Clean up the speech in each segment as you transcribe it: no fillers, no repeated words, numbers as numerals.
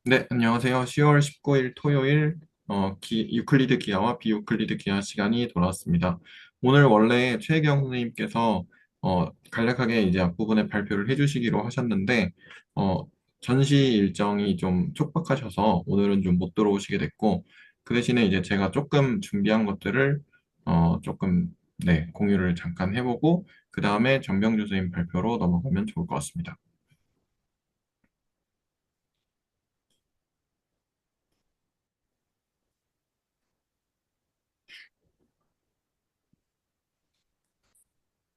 네, 안녕하세요. 10월 19일 토요일 유클리드 기하와 비유클리드 기하 시간이 돌아왔습니다. 오늘 원래 최혜경 선생님께서 간략하게 이제 앞부분에 발표를 해주시기로 하셨는데 어, 전시 일정이 좀 촉박하셔서 오늘은 좀 못 들어오시게 됐고 그 대신에 이제 제가 조금 준비한 것들을 조금 공유를 잠깐 해보고 그 다음에 전병주 선생님 발표로 넘어가면 좋을 것 같습니다.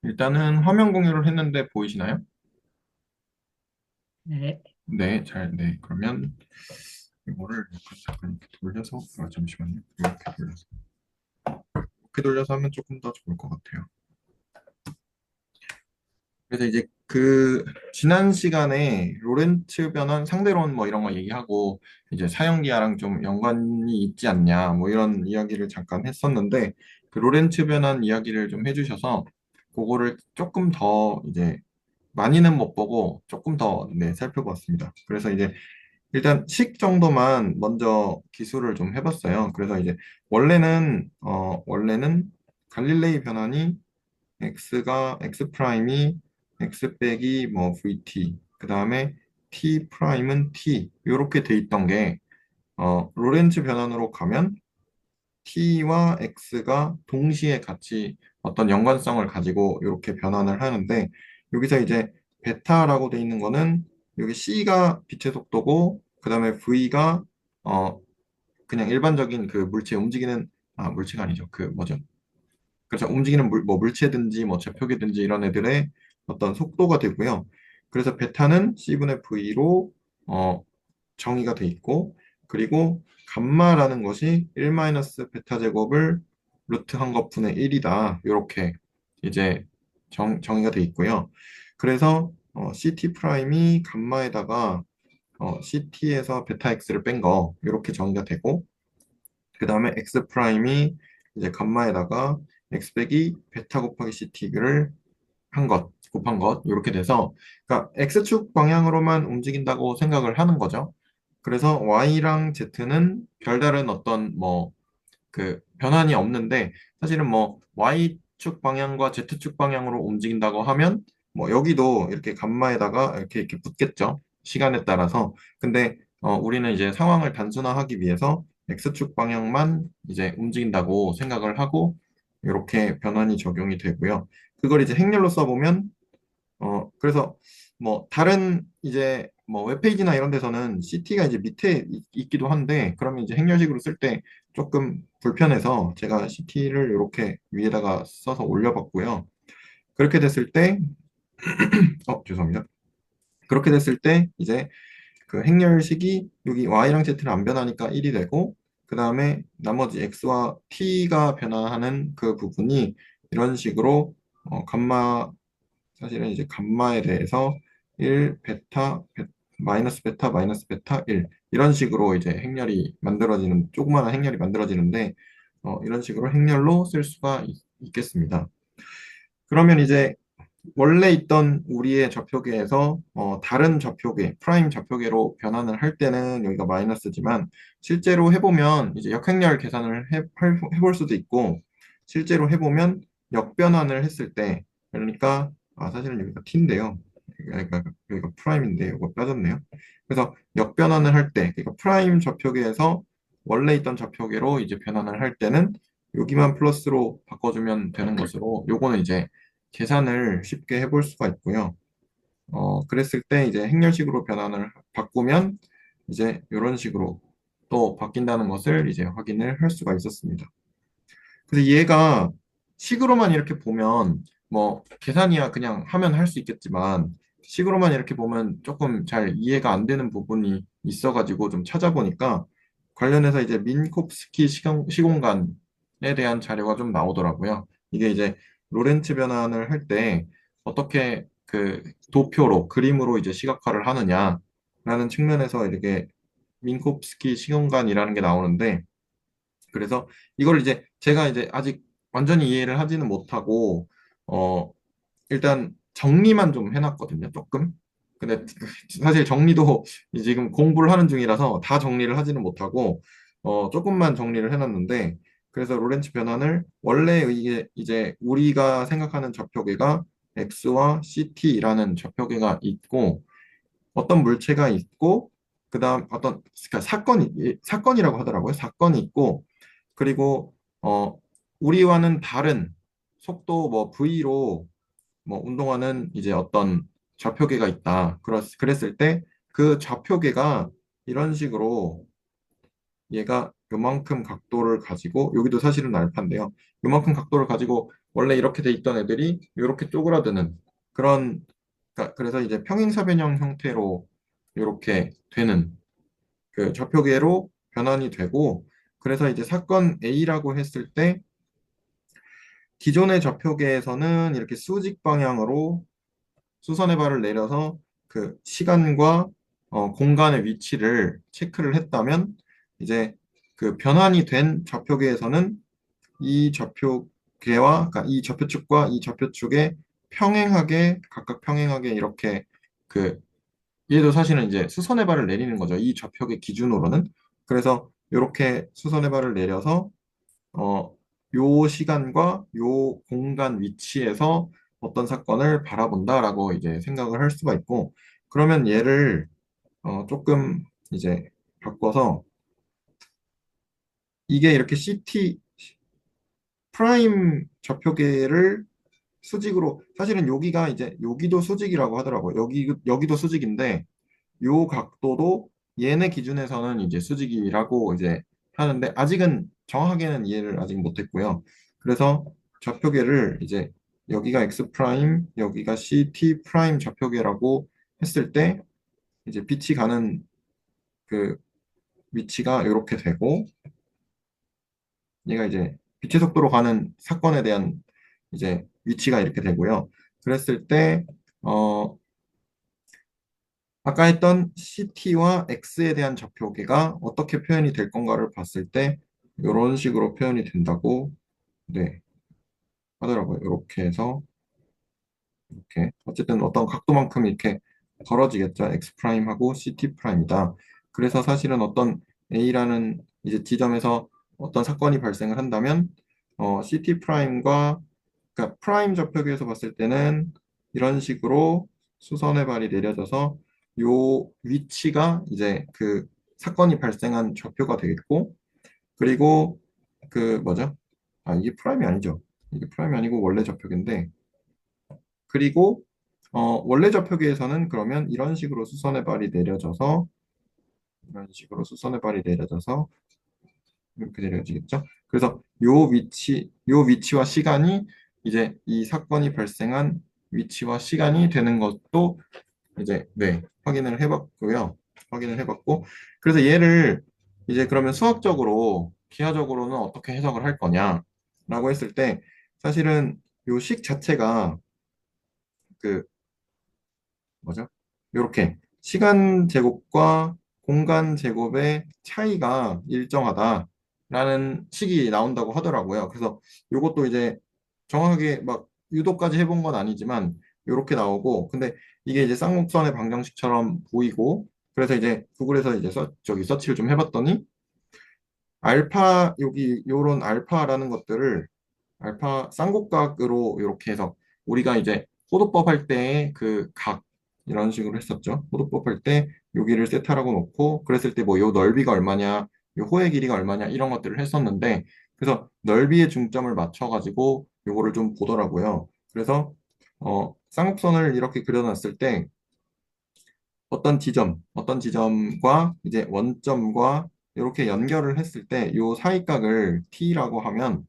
일단은 화면 공유를 했는데 보이시나요? 네. 네. 그러면 이거를 약간 잠깐 이렇게 돌려서, 잠시만요. 이렇게 돌려서 하면 조금 더 좋을 것 같아요. 그래서 이제 지난 시간에 로렌츠 변환 상대론 뭐 이런 거 얘기하고, 이제 사형기하랑 좀 연관이 있지 않냐, 뭐 이런 이야기를 잠깐 했었는데, 그 로렌츠 변환 이야기를 좀 해주셔서, 그거를 조금 더 이제 많이는 못 보고 조금 더 살펴봤습니다. 그래서 이제 일단 식 정도만 먼저 기술을 좀 해봤어요. 그래서 이제 원래는 갈릴레이 변환이 x 프라임이 x 빼기 뭐 vt 그 다음에 t 프라임은 t 이렇게 돼 있던 게 로렌츠 변환으로 가면 t와 x가 동시에 같이 어떤 연관성을 가지고 이렇게 변환을 하는데 여기서 이제 베타라고 돼 있는 거는 여기 c가 빛의 속도고 그 다음에 v가 어 그냥 일반적인 그 물체 움직이는 물체가 아니죠. 그 뭐죠? 그래서 움직이는 뭐 물체든지 뭐 제표기든지 이런 애들의 어떤 속도가 되고요. 그래서 베타는 c분의 v로 어, 정의가 돼 있고 그리고 감마라는 것이 1 베타 제곱을 루트 한 것분의 1이다. 이렇게 이제 정의가 돼 있고요. 그래서 CT 프라임이 감마에다가 CT에서 베타 X를 뺀 거 이렇게 정의가 되고 그 다음에 X 프라임이 이제 감마에다가 X 빼기 베타 곱하기 CT를 곱한 것 이렇게 돼서 그러니까 X축 방향으로만 움직인다고 생각을 하는 거죠. 그래서 Y랑 Z는 별다른 어떤 뭐 그 변환이 없는데 사실은 뭐 Y축 방향과 Z축 방향으로 움직인다고 하면 뭐 여기도 이렇게 감마에다가 이렇게 붙겠죠. 시간에 따라서. 근데 우리는 이제 상황을 단순화하기 위해서 X축 방향만 이제 움직인다고 생각을 하고 이렇게 변환이 적용이 되고요. 그걸 이제 행렬로 써보면 그래서 뭐 다른 이제 뭐 웹페이지나 이런 데서는 CT가 이제 밑에 있기도 한데 그러면 이제 행렬식으로 쓸 때 조금 불편해서 제가 CT를 이렇게 위에다가 써서 올려봤고요. 그렇게 됐을 때, 죄송합니다. 그렇게 됐을 때 이제 그 행렬식이 여기 Y랑 Z는 안 변하니까 1이 되고 그 다음에 나머지 X와 T가 변화하는 그 부분이 이런 식으로 감마 사실은 이제 감마에 대해서 1, 마이너스 베타 1 이런 식으로 이제 행렬이 만들어지는 조그마한 행렬이 만들어지는데 이런 식으로 행렬로 쓸 수가 겠습니다 그러면 이제 원래 있던 우리의 좌표계에서 다른 좌표계, 프라임 좌표계로 변환을 할 때는 여기가 마이너스지만 실제로 해보면 이제 역행렬 계산을 해볼 수도 있고 실제로 해보면 역변환을 했을 때 그러니까 사실은 여기가 t인데요. 여기가 프라임인데 이거 빠졌네요. 그래서 역변환을 할 때, 그러니까 프라임 좌표계에서 원래 있던 좌표계로 이제 변환을 할 때는 여기만 플러스로 바꿔주면 되는 것으로 요거는 이제 계산을 쉽게 해볼 수가 있고요. 그랬을 때 이제 행렬식으로 변환을 바꾸면 이제 이런 식으로 또 바뀐다는 것을 이제 확인을 할 수가 있었습니다. 그래서 얘가 식으로만 이렇게 보면 뭐 계산이야 그냥 하면 할 수 있겠지만 식으로만 이렇게 보면 조금 잘 이해가 안 되는 부분이 있어가지고 좀 찾아보니까 관련해서 이제 민콥스키 시공간에 대한 자료가 좀 나오더라고요. 이게 이제 로렌츠 변환을 할 때 어떻게 그 도표로 그림으로 이제 시각화를 하느냐라는 측면에서 이렇게 민콥스키 시공간이라는 게 나오는데 그래서 이걸 이제 제가 이제 아직 완전히 이해를 하지는 못하고 어 일단 정리만 좀 해놨거든요. 조금. 근데 사실 정리도 지금 공부를 하는 중이라서 다 정리를 하지는 못하고 조금만 정리를 해놨는데 그래서 로렌츠 변환을 원래 이게 이제 우리가 생각하는 좌표계가 X와 CT라는 좌표계가 있고 어떤 물체가 있고 그다음 어떤 그러니까 사건이라고 하더라고요. 사건이 있고 그리고 우리와는 다른 속도 뭐 V로 뭐 운동하는 이제 어떤 좌표계가 있다. 그랬을 때 그 좌표계가 이런 식으로 얘가 요만큼 각도를 가지고 여기도 사실은 알파인데요. 요만큼 각도를 가지고 원래 이렇게 돼 있던 애들이 이렇게 쪼그라드는 그런 그래서 이제 평행사변형 형태로 이렇게 되는 그 좌표계로 변환이 되고 그래서 이제 사건 A라고 했을 때 기존의 좌표계에서는 이렇게 수직 방향으로 수선의 발을 내려서 그 시간과 공간의 위치를 체크를 했다면 이제 그 변환이 된 좌표계에서는 이 좌표계와 그러니까 이 좌표축과 이 좌표축에 평행하게 각각 평행하게 이렇게 그 얘도 사실은 이제 수선의 발을 내리는 거죠. 이 좌표계 기준으로는 그래서 이렇게 수선의 발을 내려서 어, 요 시간과 요 공간 위치에서 어떤 사건을 바라본다라고 이제 생각을 할 수가 있고, 그러면 얘를 조금 이제 바꿔서 이게 이렇게 CT 프라임 좌표계를 수직으로 사실은 여기가 이제 여기도 수직이라고 하더라고요. 여기도 수직인데 요 각도도 얘네 기준에서는 이제 수직이라고 이제 하는데 아직은 정확하게는 이해를 아직 못했고요. 그래서 좌표계를 이제 여기가 x 프라임, 여기가 ct 프라임 좌표계라고 했을 때 이제 빛이 가는 그 위치가 이렇게 되고 얘가 이제 빛의 속도로 가는 사건에 대한 이제 위치가 이렇게 되고요. 그랬을 때 아까 했던 CT와 X에 대한 좌표계가 어떻게 표현이 될 건가를 봤을 때 이런 식으로 표현이 된다고 네, 하더라고요. 이렇게 해서 이렇게 어쨌든 어떤 각도만큼 이렇게 벌어지겠죠. X 프라임하고 CT 프라임이다. 그래서 사실은 어떤 A라는 이제 지점에서 어떤 사건이 발생을 한다면 CT 프라임과 그러니까 프라임 좌표계에서 봤을 때는 이런 식으로 수선의 발이 내려져서 요 위치가 이제 그 사건이 발생한 좌표가 되겠고 그리고 그 뭐죠? 아 이게 프라임이 아니죠. 이게 프라임이 아니고 원래 좌표계인데 그리고 원래 좌표계에서는 그러면 이런 식으로 수선의 발이 내려져서 이런 식으로 수선의 발이 내려져서 이렇게 내려지겠죠. 그래서 요 위치와 시간이 이제 이 사건이 발생한 위치와 시간이 되는 것도 이제 네, 확인을 해봤고요. 확인을 해봤고 그래서 얘를 이제 그러면 수학적으로 기하적으로는 어떻게 해석을 할 거냐라고 했을 때 사실은 요 식 자체가 그 뭐죠? 이렇게 시간 제곱과 공간 제곱의 차이가 일정하다라는 식이 나온다고 하더라고요. 그래서 이것도 이제 정확하게 막 유도까지 해본 건 아니지만 이렇게 나오고 근데 이게 이제 쌍곡선의 방정식처럼 보이고 그래서 이제 구글에서 이제 저기 서치를 좀 해봤더니 알파 여기 요런 알파라는 것들을 알파 쌍곡각으로 이렇게 해서 우리가 이제 호도법 할 때 그 각 이런 식으로 했었죠. 호도법 할 때 여기를 세타라고 놓고 그랬을 때 뭐 요 넓이가 얼마냐, 요 호의 길이가 얼마냐 이런 것들을 했었는데 그래서 넓이의 중점을 맞춰가지고 요거를 좀 보더라고요. 그래서 쌍곡선을 이렇게 그려놨을 때 어떤 지점과 이제 원점과 이렇게 연결을 했을 때 요 사이각을 T라고 하면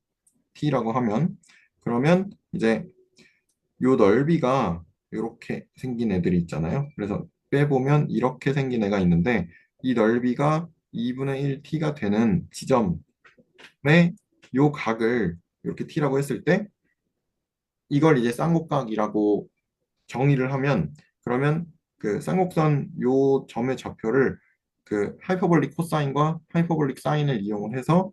그러면 이제 요 넓이가 이렇게 생긴 애들이 있잖아요. 그래서 빼보면 이렇게 생긴 애가 있는데 이 넓이가 2분의 1 t가 되는 지점에 요 각을 이렇게 t라고 했을 때 이걸 이제 쌍곡각이라고 정의를 하면 그러면 그 쌍곡선 요 점의 좌표를 그 하이퍼볼릭 코사인과 하이퍼볼릭 사인을 이용을 해서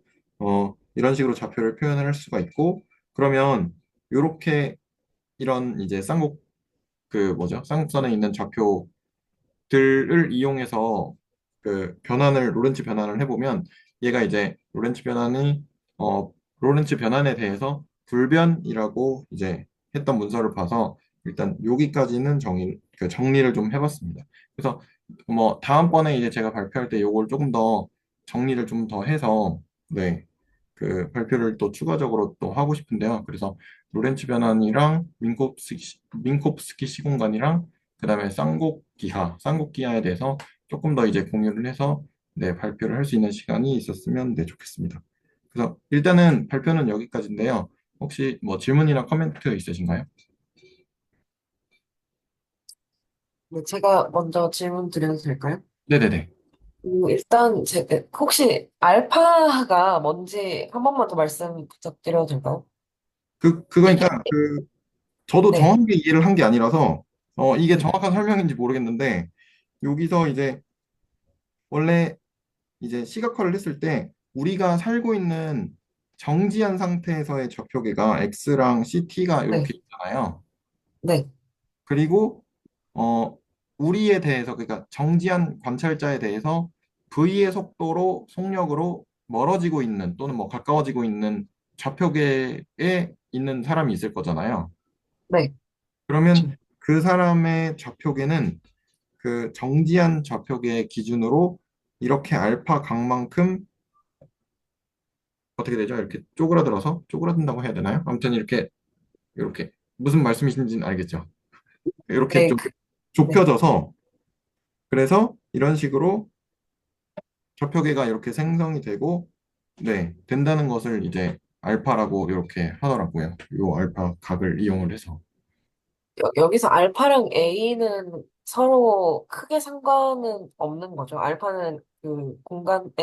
이런 식으로 좌표를 표현을 할 수가 있고 그러면 요렇게 이런 이제 쌍곡 그 뭐죠? 쌍곡선에 있는 좌표 것들을 이용해서 그 변환을 로렌츠 변환을 해보면 얘가 이제 로렌츠 변환이 로렌츠 변환에 대해서 불변이라고 이제 했던 문서를 봐서 일단 여기까지는 그 정리를 좀 해봤습니다. 그래서 뭐 다음번에 이제 제가 발표할 때 요걸 조금 더 정리를 좀 더 해서 네, 그 발표를 또 추가적으로 또 하고 싶은데요. 그래서 로렌츠 변환이랑 민코프스키 시공간이랑 그다음에 쌍곡기하에 대해서 조금 더 이제 공유를 해서 네, 발표를 할 수 있는 시간이 있었으면 네, 좋겠습니다. 그래서 일단은 발표는 여기까지인데요. 혹시 뭐 질문이나 코멘트 있으신가요? 네, 제가 먼저 질문 드려도 될까요? 네네네. 일단, 혹시 알파가 뭔지 한 번만 더 말씀 부탁드려도 될까요? 이게, 그거니까 저도 네, 정확하게 이해를 한 게 아니라서 이게 네, 정확한 설명인지 모르겠는데 여기서 이제 원래 이제 시각화를 했을 때 우리가 살고 있는 정지한 상태에서의 좌표계가 X랑 CT가 네, 이렇게 있잖아요. 네, 그리고 우리에 대해서 그러니까 정지한 관찰자에 대해서 V의 속력으로 멀어지고 있는 또는 뭐 가까워지고 있는 좌표계에 있는 사람이 있을 거잖아요. 네. 그러면 그쵸. 그 사람의 좌표계는 그 정지한 좌표계 기준으로 이렇게 알파 각만큼 어떻게 되죠? 이렇게 쪼그라든다고 해야 되나요? 아무튼 이렇게 무슨 말씀이신지는 알겠죠? 이렇게 네, 좀 네. 좁혀져서 그래서 이런 식으로 좌표계가 이렇게 생성이 되고 네, 된다는 것을 이제 알파라고 이렇게 하더라고요. 요 알파 각을 이용을 해서. 여기서 알파랑 A는 서로 크게 상관은 없는 거죠. 알파는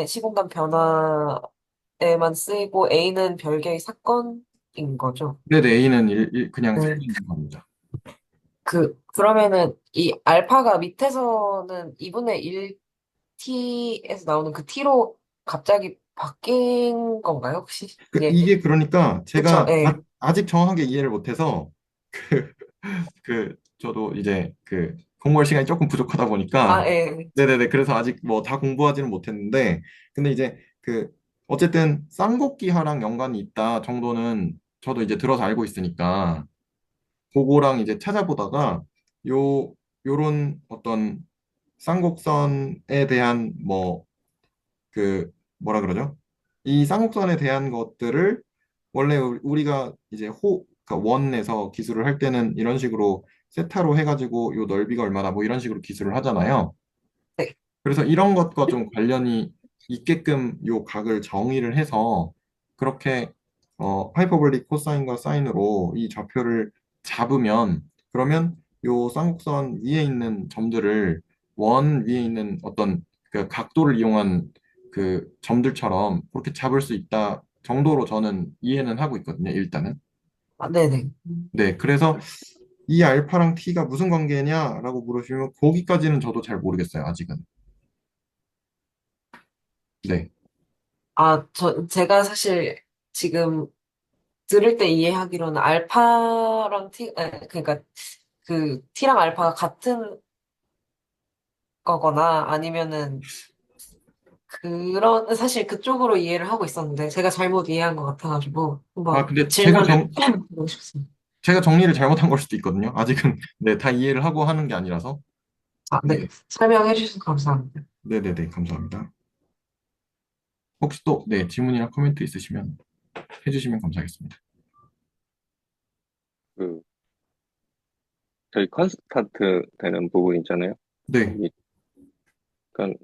시공간 변화에만 쓰이고 A는 별개의 사건인 거죠. 네네, A는 그냥 네. 생기는 겁니다. 그러면은 이 알파가 밑에서는 2분의 1t에서 나오는 그 t로 갑자기 바뀐 건가요, 혹시? 이게 그러니까 그쵸, 제가 예. 아직 정확하게 이해를 못해서 저도 이제 공부할 시간이 조금 부족하다 보니까 아, 예. 네네네 그래서 아직 뭐 다 공부하지는 못했는데 근데 이제 어쨌든 쌍곡기하랑 연관이 있다 정도는 저도 이제 들어서 알고 있으니까 그거랑 이제 찾아보다가 요런 어떤 쌍곡선에 대한 뭐라 그러죠? 이 쌍곡선에 대한 것들을 원래 우리가 이제 그러니까 원에서 기술을 할 때는 이런 식으로 세타로 해가지고 요 넓이가 얼마다 뭐 이런 식으로 기술을 하잖아요. 네. 그래서 이런 것과 좀 관련이 있게끔 요 각을 정의를 해서 그렇게 하이퍼볼릭 코사인과 사인으로 이 좌표를 잡으면 그러면 요 쌍곡선 위에 있는 점들을 원 위에 있는 어떤 그 각도를 이용한 그 점들처럼 그렇게 잡을 수 있다 정도로 저는 이해는 하고 있거든요, 일단은. 아, 네네. 네, 그래서 이 알파랑 t가 무슨 관계냐라고 물으시면 거기까지는 저도 잘 모르겠어요, 아직은. 네. 제가 사실 지금 들을 때 이해하기로는 알파랑 그러니까 그 T랑 알파가 같은 거거나 아니면은 사실 그쪽으로 이해를 하고 있었는데 제가 잘못 이해한 것 같아가지고 한번 근데 질문을 드리고 싶습니다. 제가 정리를 잘못한 걸 수도 있거든요. 아직은, 네, 다 이해를 하고 하는 게 아니라서. 아, 네. 네, 설명해 주셔서 감사합니다. 네네네, 감사합니다. 혹시 또, 네, 질문이나 코멘트 있으시면 해주시면 감사하겠습니다. 그 저희 컨스탄트 되는 부분 있잖아요. 네, 여기 그러니까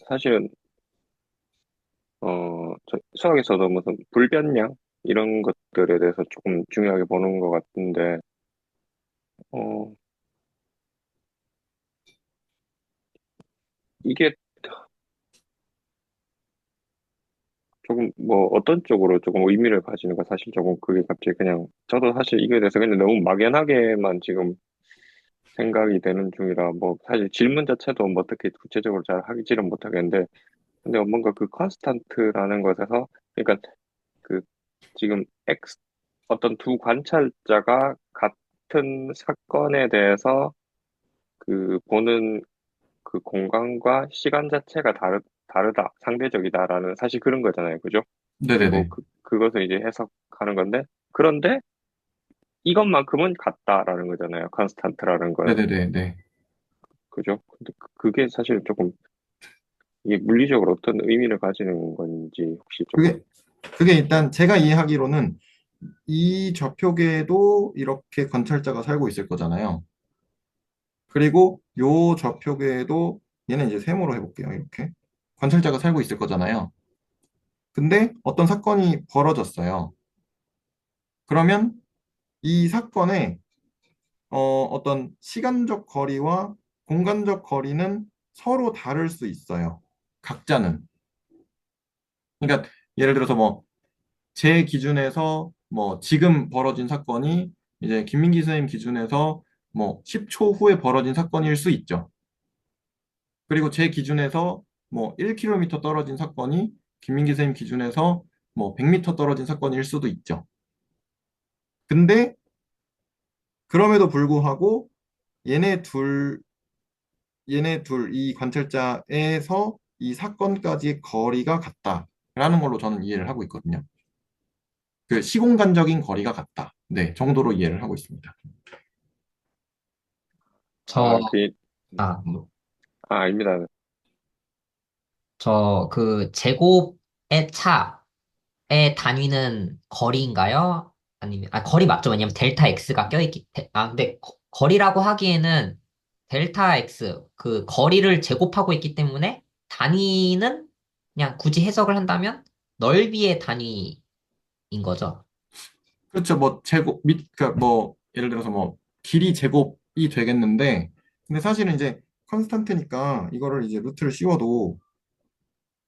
사실은 수학에서도 무슨 불변량 이런 것들에 대해서 조금 중요하게 보는 것 같은데 어 이게 조금 뭐 어떤 쪽으로 조금 의미를 가지는 가 사실 조금 그게 갑자기 그냥 저도 사실 이거에 대해서 그냥 너무 막연하게만 지금 생각이 되는 중이라 뭐 사실 질문 자체도 뭐 어떻게 구체적으로 잘 하지는 못하겠는데 근데 뭔가 그 컨스탄트라는 것에서 그러니까 그 지금 어떤 두 관찰자가 같은 사건에 대해서 그 보는 그 공간과 시간 자체가 다르다, 상대적이다라는 사실 그런 거잖아요. 그죠? 그리고 네네네. 그것을 이제 해석하는 건데, 그런데 이것만큼은 같다라는 거잖아요. 컨스탄트라는 건. 네네네. 그죠? 근데 그게 사실 조금, 이게 물리적으로 어떤 의미를 가지는 건지 혹시 조금, 그게, 그게 일단 제가 이해하기로는 이 좌표계에도 이렇게 관찰자가 살고 있을 거잖아요. 그리고 요 좌표계에도 얘는 이제 세모로 해볼게요. 이렇게. 관찰자가 살고 있을 거잖아요. 근데 어떤 사건이 벌어졌어요. 그러면 이 사건에 어떤 시간적 거리와 공간적 거리는 서로 다를 수 있어요. 각자는. 그러니까 예를 들어서 뭐 제 기준에서 뭐 지금 벌어진 사건이 이제 김민기 선생님 기준에서 뭐 10초 후에 벌어진 사건일 수 있죠. 그리고 제 기준에서 뭐 1km 떨어진 사건이 김민기 선생님 기준에서 뭐 100m 떨어진 사건일 수도 있죠. 근데 그럼에도 불구하고 얘네 둘, 얘네 둘, 이 관찰자에서 이 사건까지의 거리가 같다라는 걸로 저는 이해를 하고 있거든요. 그 시공간적인 거리가 같다. 네, 정도로 이해를 하고 있습니다. 저, 그, 아, 아닙니다. 그 제곱의 차의 단위는 거리인가요? 아니면, 거리 맞죠? 왜냐면 델타 X가 껴있기, 근데 거리라고 하기에는 델타 X, 그 거리를 제곱하고 있기 때문에 단위는 그냥 굳이 해석을 한다면 넓이의 단위인 거죠. 그렇죠. 뭐 제곱 그러니까 뭐 예를 들어서 뭐 길이 제곱이 되겠는데, 근데 사실은 이제 컨스탄트니까 이거를 이제 루트를 씌워도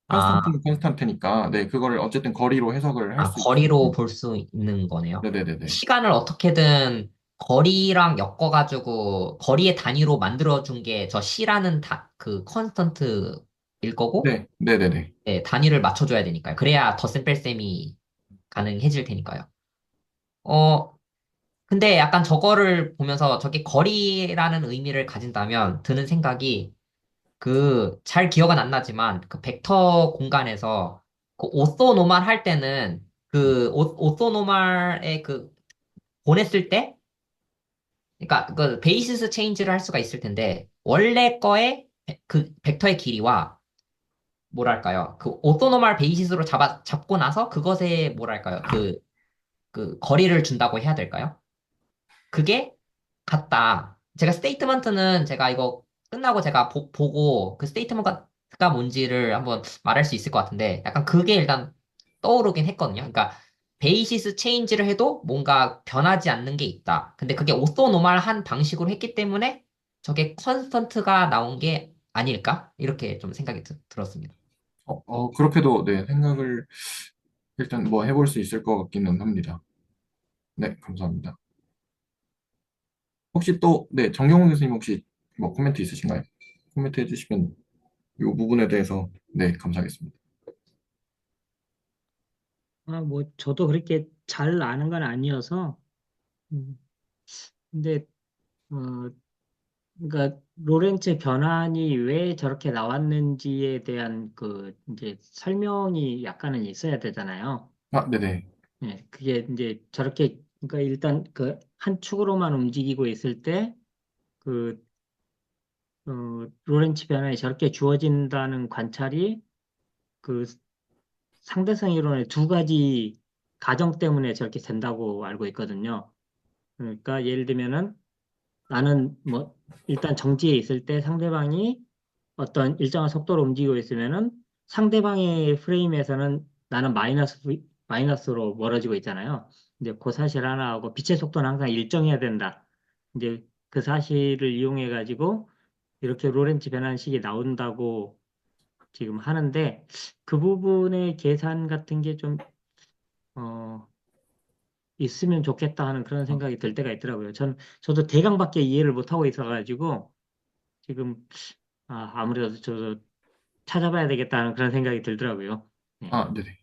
아, 컨스탄트는 컨스탄트니까 네, 그거를 어쨌든 거리로 해석을 할 수 거리로 있습니다. 볼 수 있는 거네요. 네네네네. 시간을 어떻게든 거리랑 엮어가지고 거리의 단위로 만들어준 게 저 C라는 그 컨스턴트일 거고, 네, 네네네. 네, 단위를 맞춰줘야 되니까요. 그래야 덧셈 뺄셈이 가능해질 테니까요. 어, 근데 약간 저거를 보면서 저게 거리라는 의미를 가진다면 드는 생각이 잘 기억은 안 나지만 그 벡터 공간에서 그 오쏘노말 할 때는 그 오쏘노말에 그 보냈을 때 그러니까 그 베이시스 체인지를 할 수가 있을 텐데 원래 거의 그 벡터의 길이와 뭐랄까요? 그 오토노멀 베이시스로 잡고 나서 그것에 뭐랄까요? 그 거리를 준다고 해야 될까요? 그게 같다. 제가 스테이트먼트는 제가 이거 끝나고 제가 보고 그 스테이트먼트가 뭔지를 한번 말할 수 있을 것 같은데 약간 그게 일단 떠오르긴 했거든요. 그러니까 베이시스 체인지를 해도 뭔가 변하지 않는 게 있다. 근데 그게 오소노멀한 방식으로 했기 때문에 저게 컨스턴트가 나온 게 아닐까? 이렇게 좀 생각이 들었습니다. 그렇게도 네, 생각을 일단 뭐 해볼 수 있을 것 같기는 합니다. 네, 감사합니다. 혹시 또, 네, 정경훈 교수님 혹시 뭐 코멘트 있으신가요? 코멘트 해주시면 이 부분에 대해서 네, 감사하겠습니다. 뭐, 저도 그렇게 잘 아는 건 아니어서, 음, 근데, 어, 그러니까, 로렌츠 변환이 왜 저렇게 나왔는지에 대한 이제 설명이 약간은 있어야 되잖아요. 아, 네네. 예, 그게 이제 저렇게, 그러니까 일단 한 축으로만 움직이고 있을 때, 그, 로렌츠 변환이 저렇게 주어진다는 관찰이 그 상대성 이론의 두 가지 가정 때문에 저렇게 된다고 알고 있거든요. 그러니까 예를 들면은 나는 뭐 일단 정지해 있을 때 상대방이 어떤 일정한 속도로 움직이고 있으면은 상대방의 프레임에서는 나는 마이너스로 멀어지고 있잖아요. 이제 그 사실 하나하고 빛의 속도는 항상 일정해야 된다. 이제 그 사실을 이용해 가지고 이렇게 로렌츠 변환식이 나온다고 지금 하는데 그 부분의 계산 같은 게 좀 어, 있으면 좋겠다 하는 그런 아, 생각이 들 때가 있더라고요. 저도 대강밖에 이해를 못 하고 있어가지고 지금 아무래도 저도 찾아봐야 되겠다는 그런 생각이 들더라고요. 네. 네네.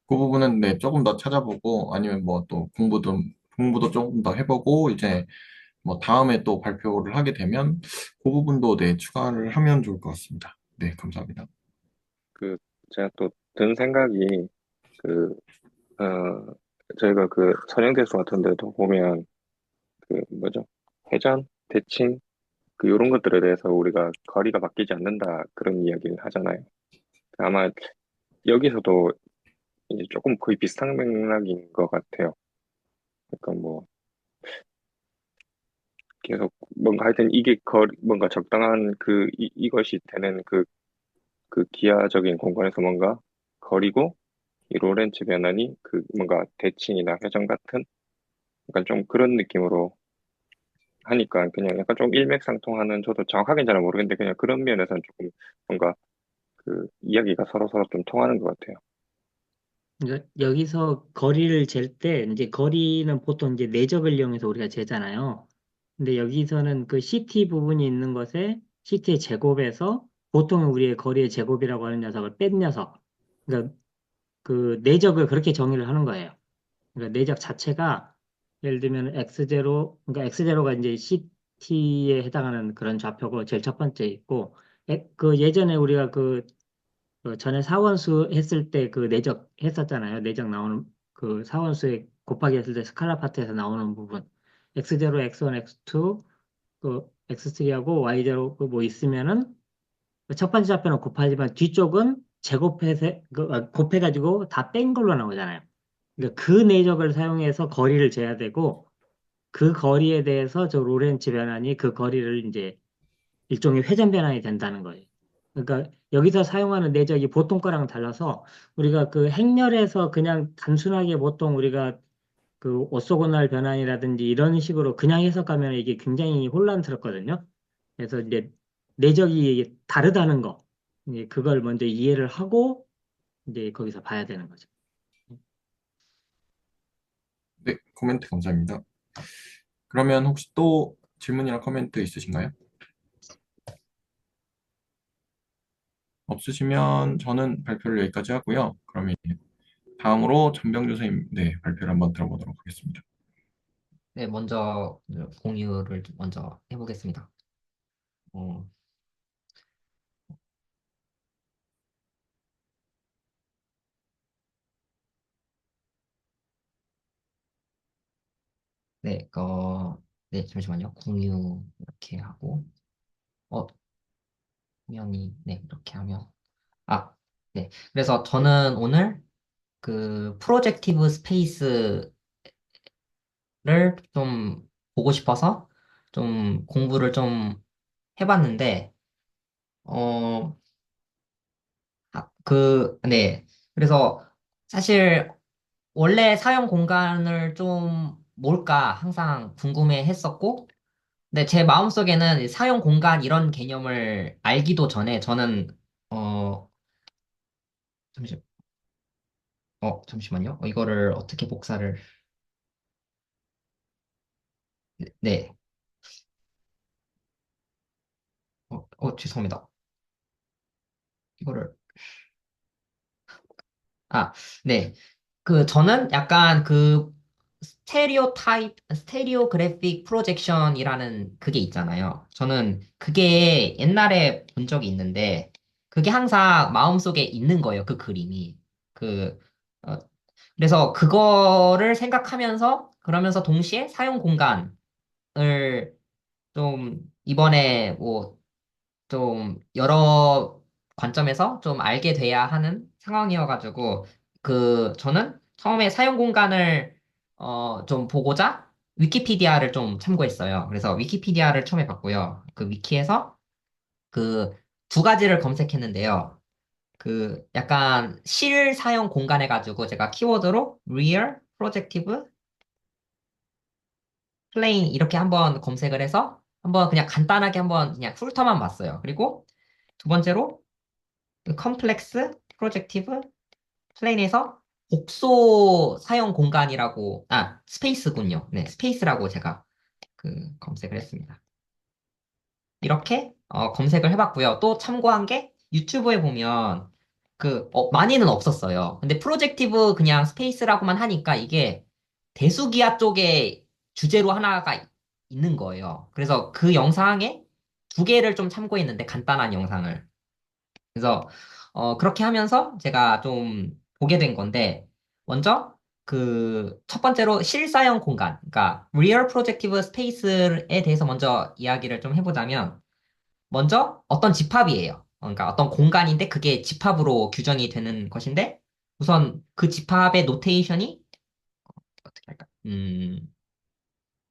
그 부분은 네, 조금 더 찾아보고 아니면 뭐 또 공부도 조금 더 해보고 이제 뭐 다음에 또 발표를 하게 되면 그 부분도 네, 추가를 하면 좋을 것 같습니다. 네, 감사합니다. 그 제가 또 든 생각이 그 저희가 그 선행대수 같은 데도 보면 그 뭐죠? 회전, 대칭 그 이런 것들에 대해서 우리가 거리가 바뀌지 않는다 그런 이야기를 하잖아요. 아마 여기서도 이제 조금 거의 비슷한 맥락인 것 같아요. 그러니까 뭐 계속 뭔가 하여튼 이게 뭔가 적당한 이것이 되는 그 기하적인 공간에서 뭔가 거리고 이 로렌츠 변환이 그 뭔가 대칭이나 회전 같은 약간 좀 그런 느낌으로 하니까 그냥 약간 좀 일맥상통하는 저도 정확하게는 잘 모르겠는데 그냥 그런 면에서는 조금 뭔가 그 이야기가 서로 좀 통하는 것 같아요. 그러니까 여기서 거리를 잴 때 이제 거리는 보통 이제 내적을 이용해서 우리가 재잖아요. 근데 여기서는 그 CT 부분이 있는 것에 CT의 제곱에서 보통 우리의 거리의 제곱이라고 하는 녀석을 뺀 녀석. 그러니까 그 내적을 그렇게 정의를 하는 거예요. 그러니까 내적 자체가 예를 들면 X0, 그러니까 X0가 이제 CT에 해당하는 그런 좌표고 제일 첫 번째 있고, 그 예전에 우리가 그 전에 사원수 했을 때 그 내적 했었잖아요. 내적 나오는 그 사원수에 곱하기 했을 때 스칼라 파트에서 나오는 부분. X0, X1, X2, 그 X3하고 Y0 그뭐 있으면은 그첫 번째 좌표는 곱하지만 뒤쪽은 제곱해서 곱해가지고 다 뺀 걸로 나오잖아요. 그러니까 그 내적을 사용해서 거리를 재야 되고 그 거리에 대해서 저 로렌츠 변환이 그 거리를 이제 일종의 회전 변환이 된다는 거예요. 그러니까 여기서 사용하는 내적이 보통 거랑 달라서 우리가 그 행렬에서 그냥 단순하게 보통 우리가 그 오소고날 변환이라든지 이런 식으로 그냥 해석하면 이게 굉장히 혼란스럽거든요. 그래서 이제 내적이 다르다는 거, 이제 그걸 먼저 이해를 하고 이제 거기서 봐야 되는 거죠. 네, 코멘트 감사합니다. 그러면 혹시 또 질문이나 코멘트 있으신가요? 없으시면 저는 발표를 여기까지 하고요. 그러면 다음으로 전병주 선생님 네, 발표를 한번 들어보도록 하겠습니다. 네, 먼저 공유를 먼저 해보겠습니다. 어, 네, 네, 잠시만요. 공유 이렇게 하고, 어, 화면이, 네, 이렇게 하면, 아, 네. 그래서 저는 오늘 그 프로젝티브 스페이스를 좀 보고 싶어서 좀 공부를 좀 해봤는데, 어, 네. 그래서 사실 원래 사용 공간을 좀 뭘까 항상 궁금해 했었고, 근데 제 마음속에는 이 사용 공간 이런 개념을 알기도 전에 저는, 어, 잠시, 잠시만요. 이거를 어떻게 복사를, 네. 죄송합니다. 이거를, 아, 네. 저는 약간 스테리오 그래픽 프로젝션이라는 그게 있잖아요. 저는 그게 옛날에 본 적이 있는데, 그게 항상 마음속에 있는 거예요, 그 그림이. 그, 어, 그래서 그거를 생각하면서, 그러면서 동시에 사용 공간을 좀 이번에 뭐 좀 여러 관점에서 좀 알게 돼야 하는 상황이어가지고 저는 처음에 사용 공간을 좀 보고자 위키피디아를 좀 참고했어요. 그래서 위키피디아를 처음에 봤고요. 그 위키에서 그 두 가지를 검색했는데요. 약간 실 사용 공간 해가지고 제가 키워드로 real, projective, plain 이렇게 한번 검색을 해서 한번 그냥 간단하게 한번 그냥 훑어만 봤어요. 그리고 두 번째로 컴플렉스, 프로젝티브, 플레인에서 복소 사용 공간이라고, 스페이스군요. 네, 스페이스라고 제가 검색을 했습니다. 이렇게 검색을 해봤고요. 또 참고한 게 유튜브에 보면 많이는 없었어요. 근데 프로젝티브 그냥 스페이스라고만 하니까 이게 대수기하 쪽에 주제로 하나가 있는 거예요. 그래서 그 영상에 두 개를 좀 참고했는데 간단한 영상을. 그래서 그렇게 하면서 제가 좀 보게 된 건데 먼저 그 첫 번째로 실사형 공간, 그러니까 Real Projective Space에 대해서 먼저 이야기를 좀 해보자면 먼저 어떤 집합이에요. 그러니까 어떤 공간인데 그게 집합으로 규정이 되는 것인데 우선 그 집합의 노테이션이 어떻게 할까?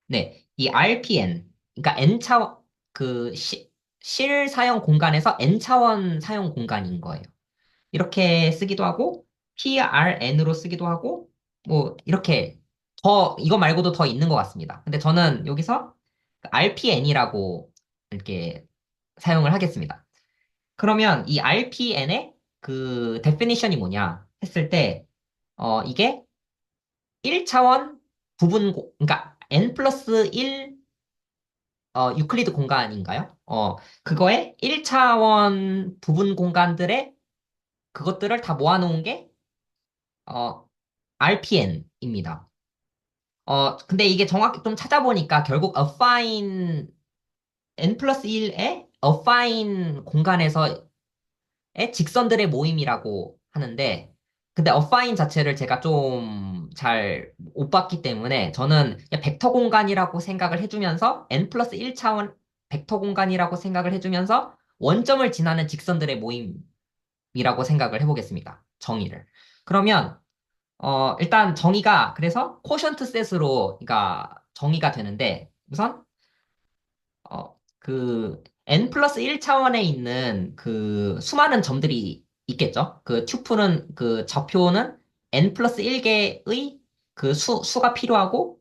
네, 이 RPN, 그러니까 N차원, 실사형 공간에서 N차원 사용 공간인 거예요. 이렇게 쓰기도 하고, PRN으로 쓰기도 하고, 뭐, 이렇게 이거 말고도 더 있는 것 같습니다. 근데 저는 여기서 RPN이라고 이렇게 사용을 하겠습니다. 그러면 이 RPN의 그 definition이 뭐냐 했을 때, 이게 1차원 그러니까 N 플러스 1 유클리드 공간인가요? 그거에 1차원 부분 공간들의 그것들을 다 모아놓은 게 RPN입니다. 근데 이게 정확히 좀 찾아보니까 결국 affine N 플러스 1의 affine 공간에서의 직선들의 모임이라고 하는데, 근데 affine 자체를 제가 좀 잘 못 봤기 때문에 저는 그냥 벡터 공간이라고 생각을 해주면서 N 플러스 1차원 벡터 공간이라고 생각을 해주면서 원점을 지나는 직선들의 모임이라고 생각을 해보겠습니다. 정의를. 그러면 일단 정의가 그래서 코션트 셋으로 그러니까 정의가 되는데 우선 n 플러스 1차원에 있는 그 수많은 점들이 있겠죠. 그 튜플은 그 좌표는 n 플러스 1개의 그 수가 필요하고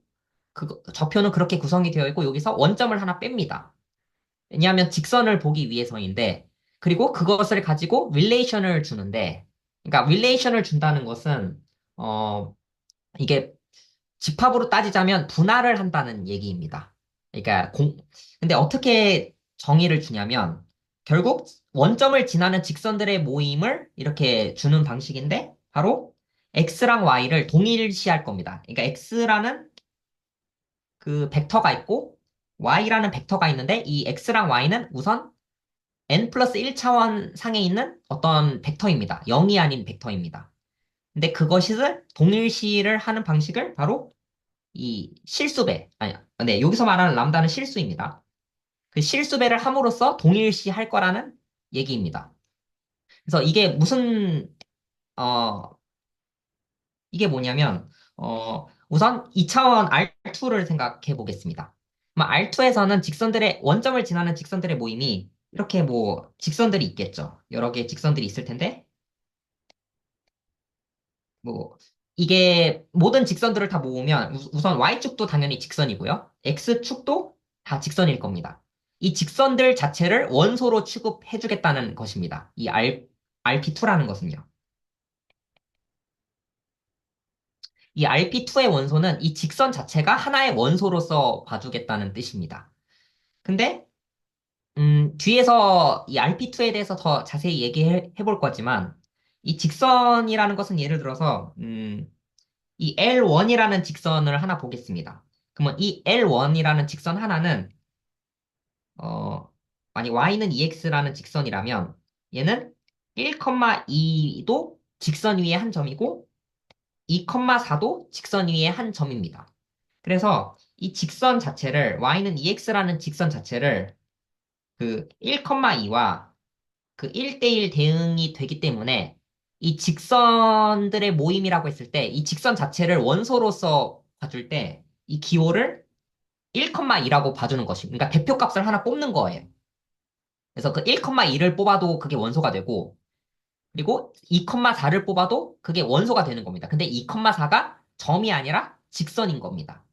그 좌표는 그렇게 구성이 되어 있고 여기서 원점을 하나 뺍니다. 왜냐하면 직선을 보기 위해서인데 그리고 그것을 가지고 릴레이션을 주는데 그러니까 릴레이션을 준다는 것은 어 이게 집합으로 따지자면 분할을 한다는 얘기입니다. 그러니까 근데 어떻게 정의를 주냐면 결국 원점을 지나는 직선들의 모임을 이렇게 주는 방식인데 바로 x랑 y를 동일시할 겁니다. 그러니까 x라는 그 벡터가 있고 y라는 벡터가 있는데 이 x랑 y는 우선 n 플러스 1차원 상에 있는 어떤 벡터입니다. 0이 아닌 벡터입니다. 근데 그것을 동일시를 하는 방식을 바로 이 실수배, 아니야. 네, 여기서 말하는 람다는 실수입니다. 그 실수배를 함으로써 동일시 할 거라는 얘기입니다. 그래서 어, 이게 뭐냐면, 우선 2차원 R2를 생각해 보겠습니다. R2에서는 원점을 지나는 직선들의 모임이 이렇게 뭐, 직선들이 있겠죠. 여러 개의 직선들이 있을 텐데, 뭐, 이게 모든 직선들을 다 모으면 우선 Y축도 당연히 직선이고요. X축도 다 직선일 겁니다. 이 직선들 자체를 원소로 취급해주겠다는 것입니다. 이 RP2라는 것은요. 이 RP2의 원소는 이 직선 자체가 하나의 원소로서 봐주겠다는 뜻입니다. 근데 뒤에서 이 RP2에 대해서 더 자세히 얘기해 볼 거지만 이 직선이라는 것은 예를 들어서 이 L1이라는 직선을 하나 보겠습니다. 그러면 이 L1이라는 직선 하나는 어, y는 2x라는 직선이라면 얘는 1,2도 직선 위에 한 점이고 2,4도 직선 위에 한 점입니다. 그래서 이 직선 자체를 y는 2x라는 직선 자체를 그 1,2와 그 1대1 대응이 되기 때문에 이 직선들의 모임이라고 했을 때 이 직선 자체를 원소로서 봐줄 때 이 기호를 1,2라고 봐주는 것입니다. 그러니까 대표값을 하나 뽑는 거예요. 그래서 그 1,2를 뽑아도 그게 원소가 되고 그리고 2,4를 뽑아도 그게 원소가 되는 겁니다. 근데 2,4가 점이 아니라 직선인 겁니다.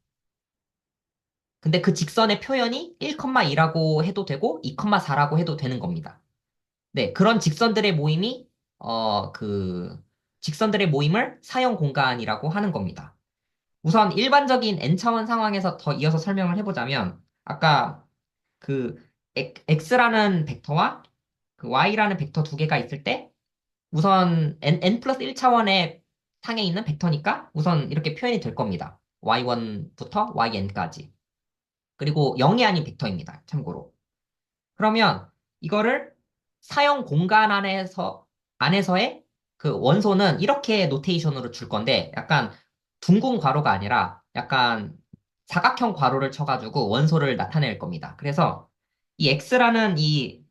근데 그 직선의 표현이 1,2라고 해도 되고 2,4라고 해도 되는 겁니다. 네, 그런 직선들의 모임이, 직선들의 모임을 사형 공간이라고 하는 겁니다. 우선 일반적인 N차원 상황에서 더 이어서 설명을 해보자면, 아까 그 X라는 벡터와 그 Y라는 벡터 두 개가 있을 때, 우선 N 플러스 1차원의 상에 있는 벡터니까 우선 이렇게 표현이 될 겁니다. Y1부터 Yn까지. 그리고 0이 아닌 벡터입니다. 참고로. 그러면 이거를 사용 공간 안에서의 그 원소는 이렇게 노테이션으로 줄 건데 약간 둥근 괄호가 아니라 약간 사각형 괄호를 쳐가지고 원소를 나타낼 겁니다. 그래서 이 x라는 이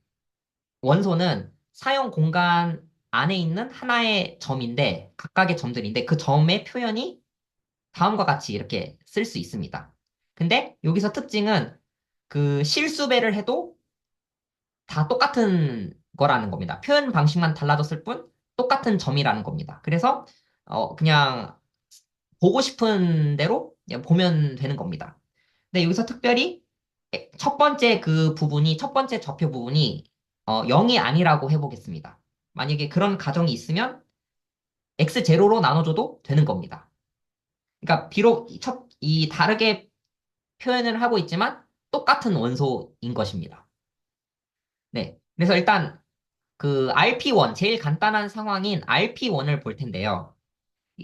원소는 사용 공간 안에 있는 하나의 점인데 각각의 점들인데 그 점의 표현이 다음과 같이 이렇게 쓸 수 있습니다. 근데 여기서 특징은 그 실수배를 해도 다 똑같은 거라는 겁니다. 표현 방식만 달라졌을 뿐 똑같은 점이라는 겁니다. 그래서 그냥 보고 싶은 대로 그냥 보면 되는 겁니다. 근데 여기서 특별히 첫 번째 좌표 부분이 0이 아니라고 해보겠습니다. 만약에 그런 가정이 있으면 x0로 나눠줘도 되는 겁니다. 그러니까 비록 이 다르게 표현을 하고 있지만 똑같은 원소인 것입니다. 네. 그래서 일단 그 RP1, 제일 간단한 상황인 RP1을 볼 텐데요.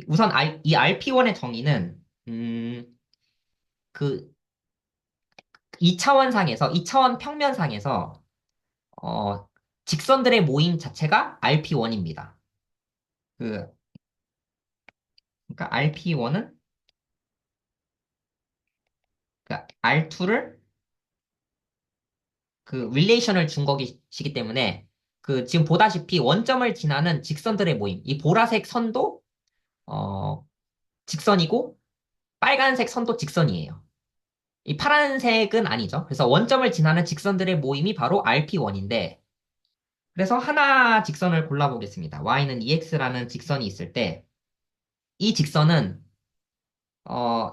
우선 이 RP1의 정의는, 그 2차원 평면상에서, 어, 직선들의 모임 자체가 RP1입니다. 그러니까 RP1은, 그러니까 R2를 그 릴레이션을 준 것이기 때문에, 그 지금 보다시피 원점을 지나는 직선들의 모임, 이 보라색 선도, 어, 직선이고, 빨간색 선도 직선이에요. 이 파란색은 아니죠. 그래서 원점을 지나는 직선들의 모임이 바로 RP1인데, 그래서 하나 직선을 골라보겠습니다. y는 2x라는 직선이 있을 때, 이 직선은,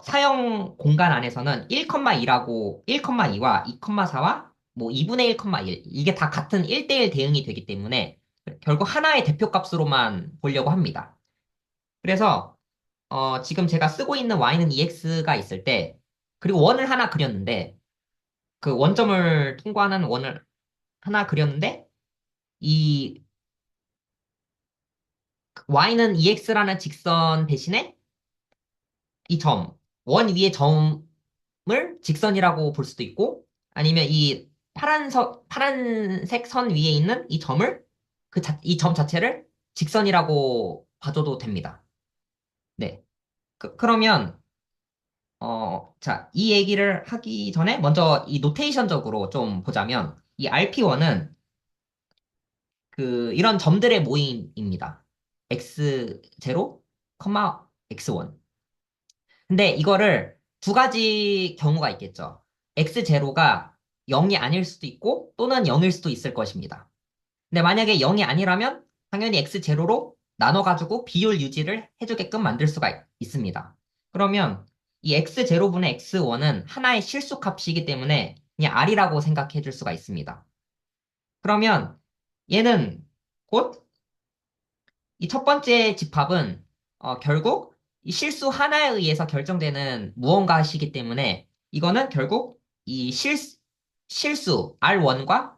사용 공간 안에서는 1,2라고, 1,2와 2,4와 뭐 2분의 1,1, 이게 다 같은 1대1 대응이 되기 때문에, 결국 하나의 대표값으로만 보려고 합니다. 그래서, 지금 제가 쓰고 있는 y는 2x가 있을 때, 그리고 원을 하나 그렸는데, 그 원점을 통과하는 원을 하나 그렸는데 이 y는 2x라는 직선 대신에 이 원 위의 점을 직선이라고 볼 수도 있고 아니면 이 파란색 선 위에 있는 이 점을 이 점 자체를 직선이라고 봐줘도 됩니다. 네. 그러면 자, 이 얘기를 하기 전에 먼저 이 노테이션적으로 좀 보자면 이 RP1은 이런 점들의 모임입니다. x0, x1. 근데 이거를 두 가지 경우가 있겠죠. x0가 0이 아닐 수도 있고 또는 0일 수도 있을 것입니다. 근데 만약에 0이 아니라면 당연히 x0로 나눠가지고 비율 유지를 해주게끔 만들 수가 있습니다. 그러면 이 x0분의 x1은 하나의 실수값이기 때문에 그냥 r이라고 생각해 줄 수가 있습니다. 그러면 얘는 곧 이 첫 번째 집합은 결국 이 실수 하나에 의해서 결정되는 무언가시기 때문에 이거는 결국 이 실수 R1과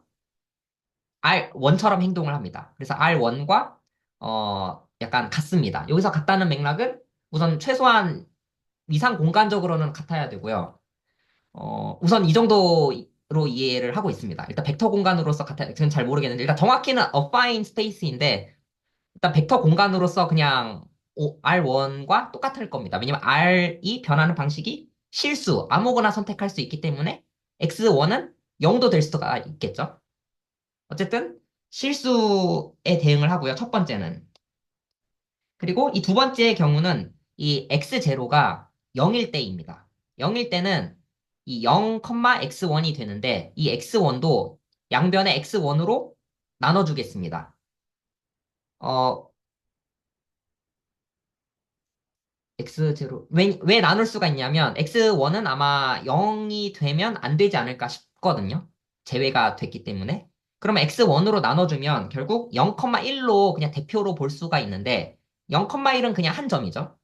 R1처럼 행동을 합니다. 그래서 R1과 약간 같습니다. 여기서 같다는 맥락은 우선 최소한 위상 공간적으로는 같아야 되고요. 우선 이 정도로 이해를 하고 있습니다. 일단 벡터 공간으로서 같아, 지금 잘 모르겠는데 일단 정확히는 affine space인데 일단 벡터 공간으로서 그냥 R1과 똑같을 겁니다. 왜냐면 R이 변하는 방식이 실수, 아무거나 선택할 수 있기 때문에 X1은 0도 될 수가 있겠죠. 어쨌든 실수에 대응을 하고요. 첫 번째는. 그리고 이 두 번째 경우는 이 X0가 0일 때입니다. 0일 때는 이 0, X1이 되는데 이 X1도 양변의 X1으로 나눠주겠습니다. 어, X0. 왜 나눌 수가 있냐면, X1은 아마 0이 되면 안 되지 않을까 싶거든요. 제외가 됐기 때문에. 그러면 X1으로 나눠주면 결국 0,1로 그냥 대표로 볼 수가 있는데, 0,1은 그냥 한 점이죠.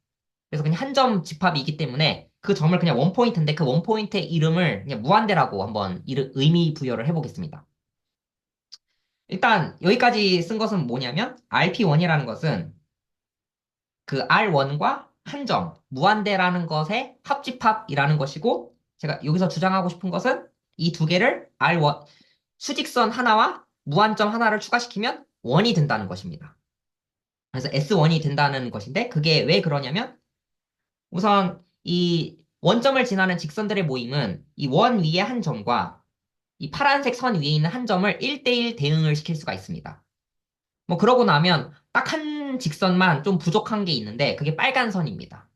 그래서 그냥 한 점 집합이기 때문에 그 점을 그냥 원포인트인데 그 원포인트의 이름을 그냥 무한대라고 한번 의미 부여를 해보겠습니다. 일단 여기까지 쓴 것은 뭐냐면, RP1이라는 것은 그 R1과 한 점, 무한대라는 것의 합집합이라는 것이고, 제가 여기서 주장하고 싶은 것은 이 두 개를 R1, 수직선 하나와 무한점 하나를 추가시키면 1이 된다는 것입니다. 그래서 S1이 된다는 것인데 그게 왜 그러냐면 우선 이 원점을 지나는 직선들의 모임은 이 원 위에 한 점과 이 파란색 선 위에 있는 한 점을 1대1 대응을 시킬 수가 있습니다. 뭐 그러고 나면 딱 한 직선만 좀 부족한 게 있는데 그게 빨간 선입니다.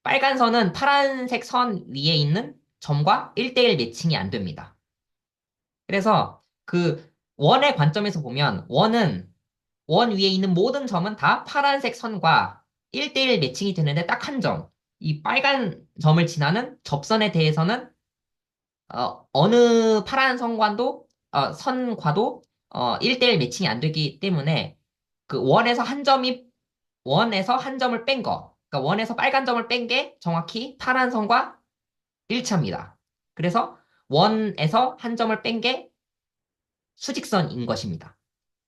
빨간 선은 파란색 선 위에 있는 점과 1대1 매칭이 안 됩니다. 그래서 그 원의 관점에서 보면 원은 원 위에 있는 모든 점은 다 파란색 선과 1대1 매칭이 되는데 딱 한 점, 이 빨간 점을 지나는 접선에 대해서는 어느 파란 선과도 1대1 매칭이 안 되기 때문에 그 원에서 한 점을 뺀 거, 그러니까 원에서 빨간 점을 뺀 게 정확히 파란 선과 일치합니다. 그래서 원에서 한 점을 뺀 게 수직선인 것입니다.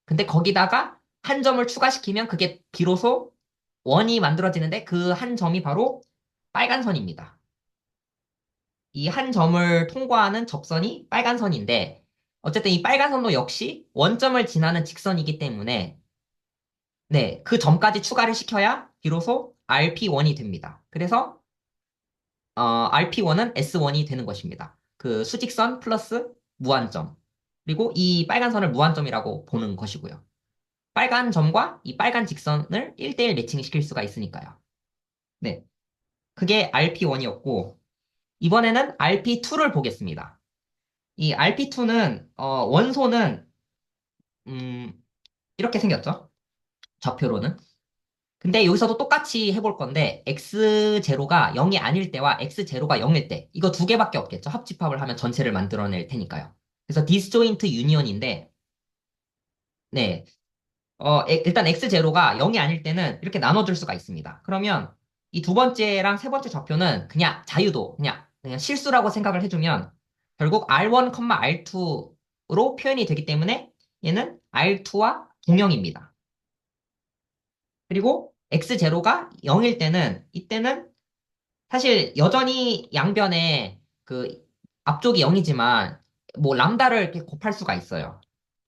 근데 거기다가 한 점을 추가시키면 그게 비로소 원이 만들어지는데 그 한 점이 바로 빨간 선입니다. 이 한 점을 통과하는 접선이 빨간 선인데 어쨌든 이 빨간 선도 역시 원점을 지나는 직선이기 때문에 네, 그 점까지 추가를 시켜야 비로소 RP1이 됩니다. 그래서 RP1은 S1이 되는 것입니다. 그 수직선 플러스 무한점. 그리고 이 빨간 선을 무한점이라고 보는 것이고요. 빨간 점과 이 빨간 직선을 1대1 매칭시킬 수가 있으니까요. 네. 그게 RP1이었고, 이번에는 RP2를 보겠습니다. 이 RP2는, 원소는, 음, 이렇게 생겼죠? 좌표로는. 근데 여기서도 똑같이 해볼 건데, X0가 0이 아닐 때와 X0가 0일 때, 이거 두 개밖에 없겠죠? 합집합을 하면 전체를 만들어낼 테니까요. 그래서 디스조인트 유니언인데, 네. 일단 X0가 0이 아닐 때는 이렇게 나눠줄 수가 있습니다. 그러면 이 두 번째랑 세 번째 좌표는 그냥 자유도, 그냥 실수라고 생각을 해주면 결국 R1, R2로 표현이 되기 때문에 얘는 R2와 동형입니다. 그리고 X0가 0일 때는 이때는 사실 여전히 양변에 그 앞쪽이 0이지만 뭐 람다를 이렇게 곱할 수가 있어요.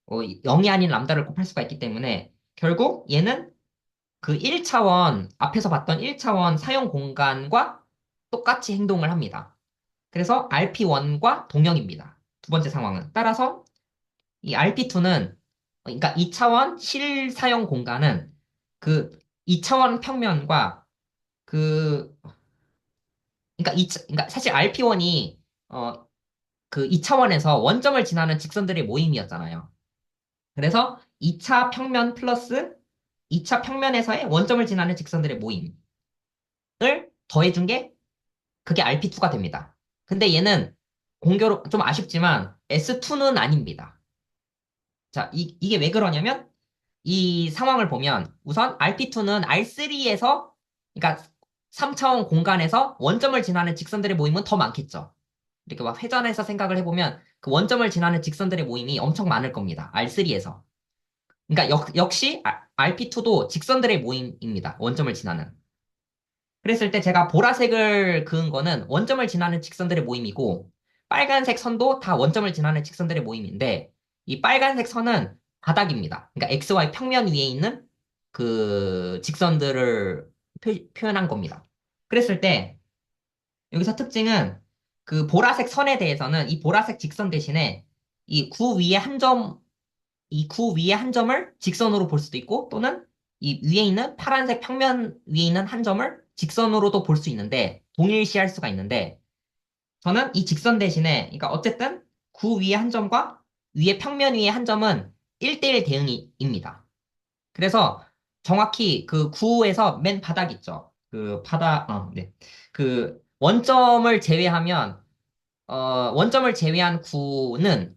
0이 아닌 람다를 곱할 수가 있기 때문에 결국 얘는 그 1차원, 앞에서 봤던 1차원 사용 공간과 똑같이 행동을 합니다. 그래서 RP1과 동형입니다. 두 번째 상황은. 따라서 이 RP2는, 그러니까 2차원 실 사용 공간은 그 2차원 평면과 그, 그러니까 사실 RP1이, 그 2차원에서 원점을 지나는 직선들의 모임이었잖아요. 그래서 2차 평면 플러스 2차 평면에서의 원점을 지나는 직선들의 모임을 더해준 게 그게 RP2가 됩니다. 근데 얘는 공교로 좀 아쉽지만 S2는 아닙니다. 자, 이게 왜 그러냐면 이 상황을 보면 우선 RP2는 R3에서 그러니까 3차원 공간에서 원점을 지나는 직선들의 모임은 더 많겠죠. 이렇게 막 회전해서 생각을 해보면 그 원점을 지나는 직선들의 모임이 엄청 많을 겁니다. R3에서. 그러니까 역시 RP2도 직선들의 모임입니다. 원점을 지나는. 그랬을 때 제가 보라색을 그은 거는 원점을 지나는 직선들의 모임이고 빨간색 선도 다 원점을 지나는 직선들의 모임인데 이 빨간색 선은 바닥입니다. 그러니까 XY 평면 위에 있는 그 직선들을 표현한 겁니다. 그랬을 때 여기서 특징은 그 보라색 선에 대해서는 이 보라색 직선 대신에 이 구 위에 한 점, 이 구 위에 한 점을 직선으로 볼 수도 있고 또는 이 위에 있는 파란색 평면 위에 있는 한 점을 직선으로도 볼 수 있는데 동일시할 수가 있는데 저는 이 직선 대신에 그러니까 어쨌든 구 위에 한 점과 위에 평면 위에 한 점은 1대1 대응입니다. 그래서 정확히 그 구에서 맨 바닥 있죠. 그 바닥, 네. 그 원점을 제외한 구는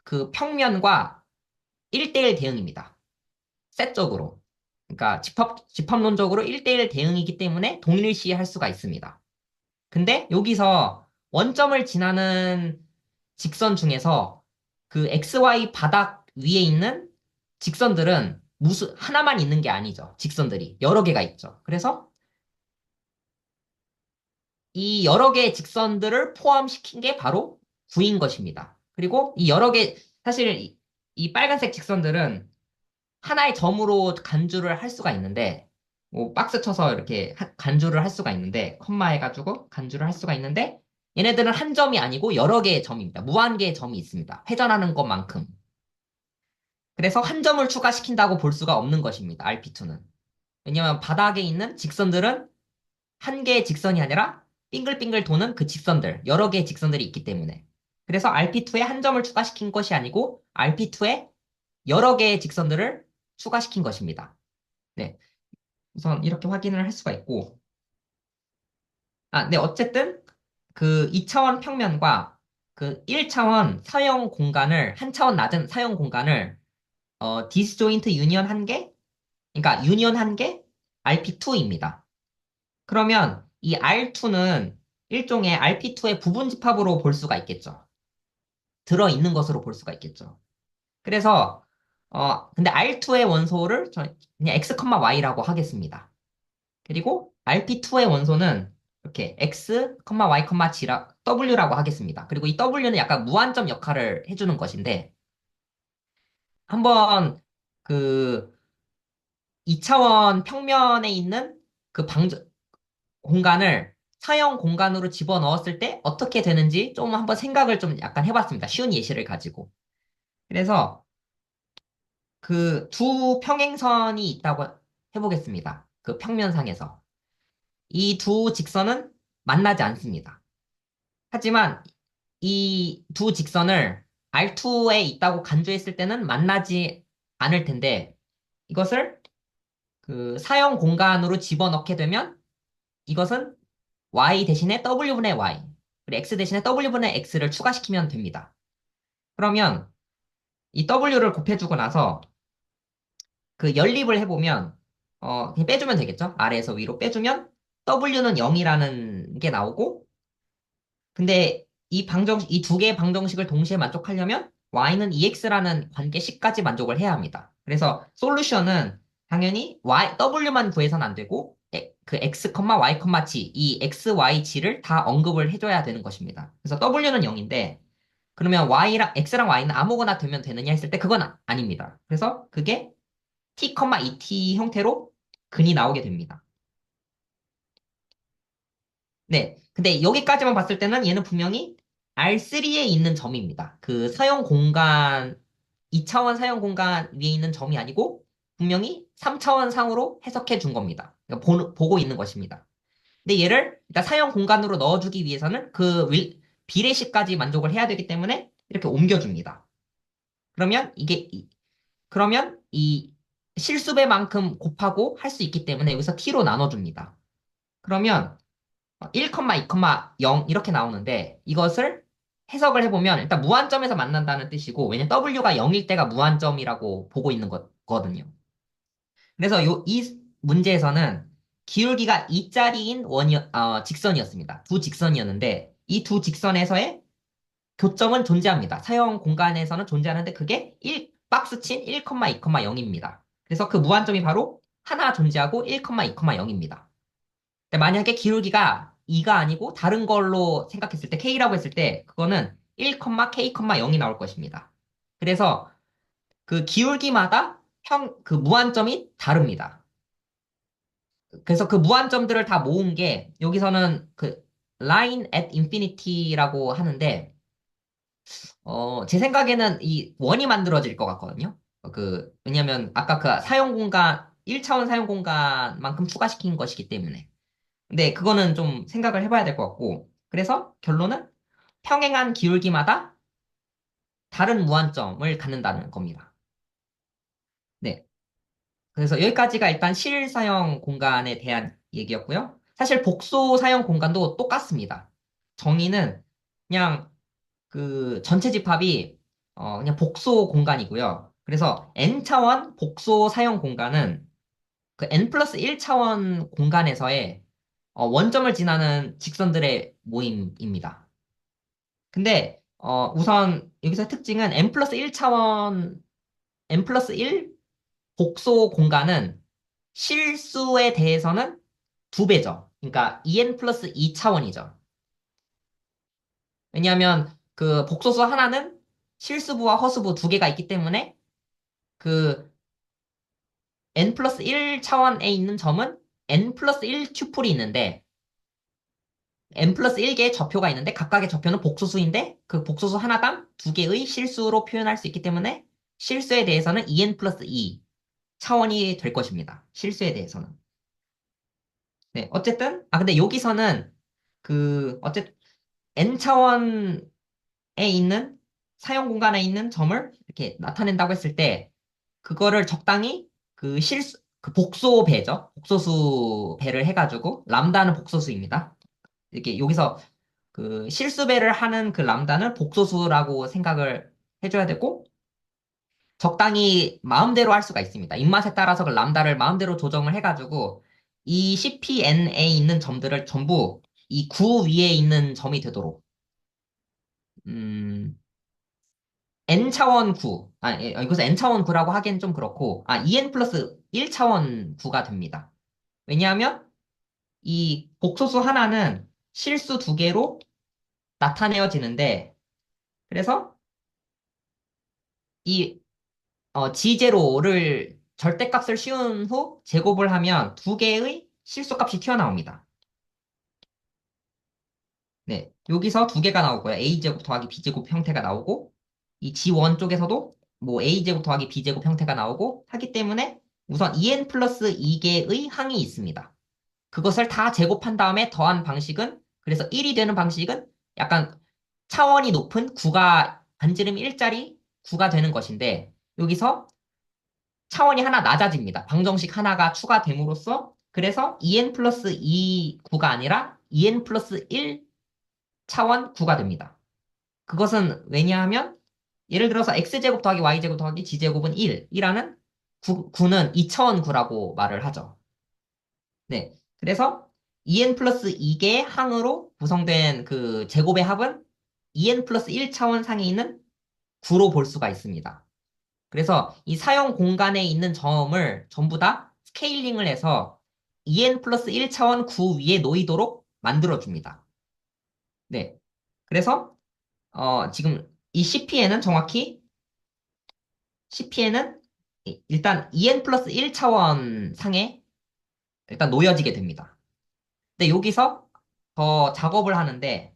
그 평면과 1대1 대응입니다. 셋적으로. 그러니까 집합론적으로 1대1 대응이기 때문에 동일시할 수가 있습니다. 근데 여기서 원점을 지나는 직선 중에서 그 XY 바닥 위에 있는 직선들은 하나만 있는 게 아니죠. 직선들이 여러 개가 있죠. 그래서 이 여러 개의 직선들을 포함시킨 게 바로 구인 것입니다. 그리고 이 여러 개, 사실 이 빨간색 직선들은 하나의 점으로 간주를 할 수가 있는데, 뭐 박스 쳐서 이렇게 간주를 할 수가 있는데, 컴마 해가지고 간주를 할 수가 있는데, 얘네들은 한 점이 아니고 여러 개의 점입니다. 무한 개의 점이 있습니다. 회전하는 것만큼. 그래서 한 점을 추가시킨다고 볼 수가 없는 것입니다. RP2는. 왜냐하면 바닥에 있는 직선들은 한 개의 직선이 아니라 빙글빙글 도는 그 직선들, 여러 개의 직선들이 있기 때문에. 그래서 RP2에 한 점을 추가시킨 것이 아니고 RP2에 여러 개의 직선들을 추가시킨 것입니다. 네. 우선 이렇게 확인을 할 수가 있고. 네, 어쨌든 그 2차원 평면과 그 1차원 사용 공간을, 한 차원 낮은 사용 공간을 디스조인트 유니언 한 개, 그러니까 유니언 한 개, RP2입니다. 그러면 이 R2는 일종의 RP2의 부분 집합으로 볼 수가 있겠죠. 들어있는 것으로 볼 수가 있겠죠. 그래서, 근데 R2의 원소를 그냥 X, Y라고 하겠습니다. 그리고 RP2의 원소는 이렇게 X, Y, W라고 하겠습니다. 그리고 이 W는 약간 무한점 역할을 해주는 것인데, 한번 그 2차원 평면에 있는 그 공간을 사형 공간으로 집어넣었을 때 어떻게 되는지 좀 한번 생각을 좀 약간 해봤습니다. 쉬운 예시를 가지고. 그래서 그 두 평행선이 있다고 해보겠습니다. 그 평면상에서. 이 두 직선은 만나지 않습니다. 하지만 이 두 직선을 R2에 있다고 간주했을 때는 만나지 않을 텐데 이것을 그 사형 공간으로 집어넣게 되면 이것은 y 대신에 w분의 y, 그리고 x 대신에 w분의 x를 추가시키면 됩니다. 그러면 이 w를 곱해주고 나서 그 연립을 해보면 그냥 빼주면 되겠죠? 아래에서 위로 빼주면 w는 0이라는 게 나오고 근데 이 두 개의 방정식을 동시에 만족하려면 y는 2x라는 관계식까지 만족을 해야 합니다. 그래서 솔루션은 당연히 w만 구해서는 안 되고 그 x, y, g 이 x, y, g를 다 언급을 해줘야 되는 것입니다. 그래서 w는 0인데 그러면 x랑 y는 아무거나 되면 되느냐 했을 때 그건 아닙니다. 그래서 그게 t, et 형태로 근이 나오게 됩니다. 네. 근데 여기까지만 봤을 때는 얘는 분명히 R3에 있는 점입니다. 그 사용 공간, 2차원 사용 공간 위에 있는 점이 아니고 분명히 3차원 상으로 해석해 준 겁니다. 그러니까 보고 있는 것입니다. 근데 얘를 일단 사용 공간으로 넣어주기 위해서는 그 비례식까지 만족을 해야 되기 때문에 이렇게 옮겨줍니다. 그러면 그러면 이 실수배만큼 곱하고 할 수 있기 때문에 여기서 t로 나눠줍니다. 그러면 1, 2, 0 이렇게 나오는데 이것을 해석을 해보면 일단 무한점에서 만난다는 뜻이고 왜냐면 w가 0일 때가 무한점이라고 보고 있는 거거든요. 그래서 이 문제에서는 기울기가 2짜리인 직선이었습니다. 두 직선이었는데 이 두 직선에서의 교점은 존재합니다. 사용 공간에서는 존재하는데 그게 박스 친 1, 2, 0입니다. 그래서 그 무한점이 바로 하나 존재하고 1, 2, 0입니다. 근데 만약에 기울기가 2가 아니고 다른 걸로 생각했을 때 K라고 했을 때 그거는 1, K, 0이 나올 것입니다. 그래서 그 기울기마다 그 무한점이 다릅니다. 그래서 그 무한점들을 다 모은 게 여기서는 그 line at infinity라고 하는데 제 생각에는 이 원이 만들어질 것 같거든요. 왜냐면 아까 그 사용 공간 1차원 사용 공간만큼 추가시킨 것이기 때문에. 근데 그거는 좀 생각을 해봐야 될 것 같고. 그래서 결론은 평행한 기울기마다 다른 무한점을 갖는다는 겁니다. 네. 그래서 여기까지가 일단 실사용 공간에 대한 얘기였고요. 사실 복소 사용 공간도 똑같습니다. 정의는 그냥 그 전체 집합이 그냥 복소 공간이고요. 그래서 n차원 복소 사용 공간은 그 n 플러스 1차원 공간에서의 원점을 지나는 직선들의 모임입니다. 근데 우선 여기서 특징은 n 플러스 1차원, n 플러스 1 복소 공간은 실수에 대해서는 두 배죠. 그러니까 en 플러스 2 차원이죠. 왜냐하면 그 복소수 하나는 실수부와 허수부 두 개가 있기 때문에 그 n 플러스 1 차원에 있는 점은 n 플러스 1 튜플이 있는데 n 플러스 1개의 좌표가 있는데 각각의 좌표는 복소수인데 그 복소수 하나당 두 개의 실수로 표현할 수 있기 때문에 실수에 대해서는 2n 플러스 2 차원이 될 것입니다. 실수에 대해서는. 네, 어쨌든 근데 여기서는 어쨌든 n 차원에 있는 사용 공간에 있는 점을 이렇게 나타낸다고 했을 때 그거를 적당히 그 복소 배죠. 복소수 배를 해가지고 람다는 복소수입니다. 이렇게 여기서 그 실수배를 하는 그 람다는 복소수라고 생각을 해줘야 되고 적당히 마음대로 할 수가 있습니다. 입맛에 따라서 그 람다를 마음대로 조정을 해가지고 이 CPN에 있는 점들을 전부 이 구 위에 있는 점이 되도록 음, n차원 구, 여기서 n차원 구라고 하기엔 좀 그렇고 2n 플러스 1차원 구가 됩니다. 왜냐하면 이 복소수 하나는 실수 두 개로 나타내어지는데 그래서 이 G0를 절대값을 씌운 후 제곱을 하면 두 개의 실수값이 튀어나옵니다. 네, 여기서 두 개가 나오고요. A제곱 더하기 B제곱 형태가 나오고 이 G1 쪽에서도 뭐 A제곱 더하기 B제곱 형태가 나오고 하기 때문에 우선 2n 플러스 2개의 항이 있습니다. 그것을 다 제곱한 다음에 더한 방식은 그래서 1이 되는 방식은 약간 차원이 높은 구가 반지름 1짜리 구가 되는 것인데 여기서 차원이 하나 낮아집니다. 방정식 하나가 추가됨으로써 그래서 2n 플러스 2 구가 아니라 2n 플러스 1 차원 구가 됩니다. 그것은 왜냐하면 예를 들어서 x제곱 더하기 y제곱 더하기 g제곱은 1이라는 구는 2차원 구라고 말을 하죠. 네. 그래서 2n 플러스 2개의 항으로 구성된 그 제곱의 합은 2n 플러스 1차원 상에 있는 구로 볼 수가 있습니다. 그래서 이 사용 공간에 있는 점을 전부 다 스케일링을 해서 2n 플러스 1차원 구 위에 놓이도록 만들어줍니다. 네. 그래서 지금 이 CPN은 정확히 CPN은 일단 2n 플러스 1차원 상에 일단 놓여지게 됩니다. 근데 여기서 더 작업을 하는데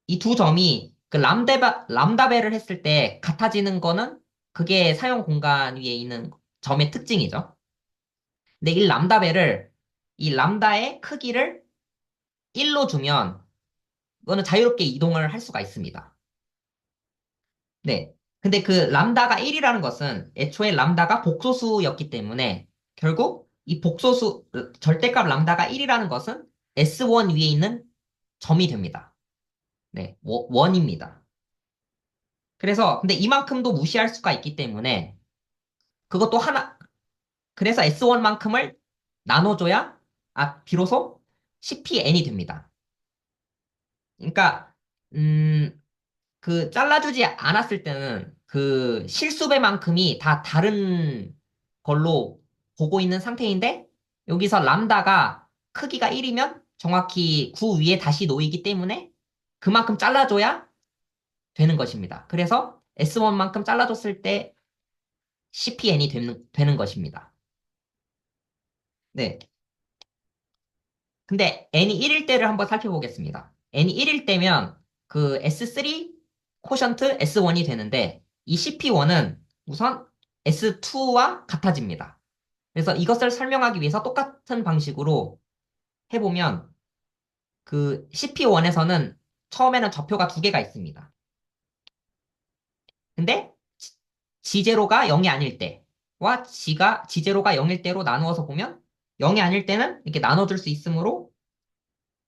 이 두 점이 그 람다배를 했을 때 같아지는 거는 그게 사용 공간 위에 있는 점의 특징이죠. 근데 이 람다의 크기를 1로 주면 이거는 자유롭게 이동을 할 수가 있습니다. 네. 근데 그 람다가 1이라는 것은 애초에 람다가 복소수였기 때문에 결국 이 복소수 절대값 람다가 1이라는 것은 S1 위에 있는 점이 됩니다. 네. 원입니다. 그래서 근데 이만큼도 무시할 수가 있기 때문에 그것도 하나 그래서 S1만큼을 나눠줘야 비로소 CPN이 됩니다. 그러니까 그 잘라주지 않았을 때는 그 실수배만큼이 다 다른 걸로 보고 있는 상태인데 여기서 람다가 크기가 1이면 정확히 9 위에 다시 놓이기 때문에 그만큼 잘라줘야 되는 것입니다. 그래서 S1만큼 잘라줬을 때 CPN이 되는 것입니다. 네. 근데 n이 1일 때를 한번 살펴보겠습니다. n이 1일 때면 그 S3 코션트 S1이 되는데 이 CP1은 우선 S2와 같아집니다. 그래서 이것을 설명하기 위해서 똑같은 방식으로 해보면 그 CP1에서는 처음에는 좌표가 두 개가 있습니다. 근데 G0가 0이 아닐 때와 G0가 0일 때로 나누어서 보면 0이 아닐 때는 이렇게 나눠줄 수 있으므로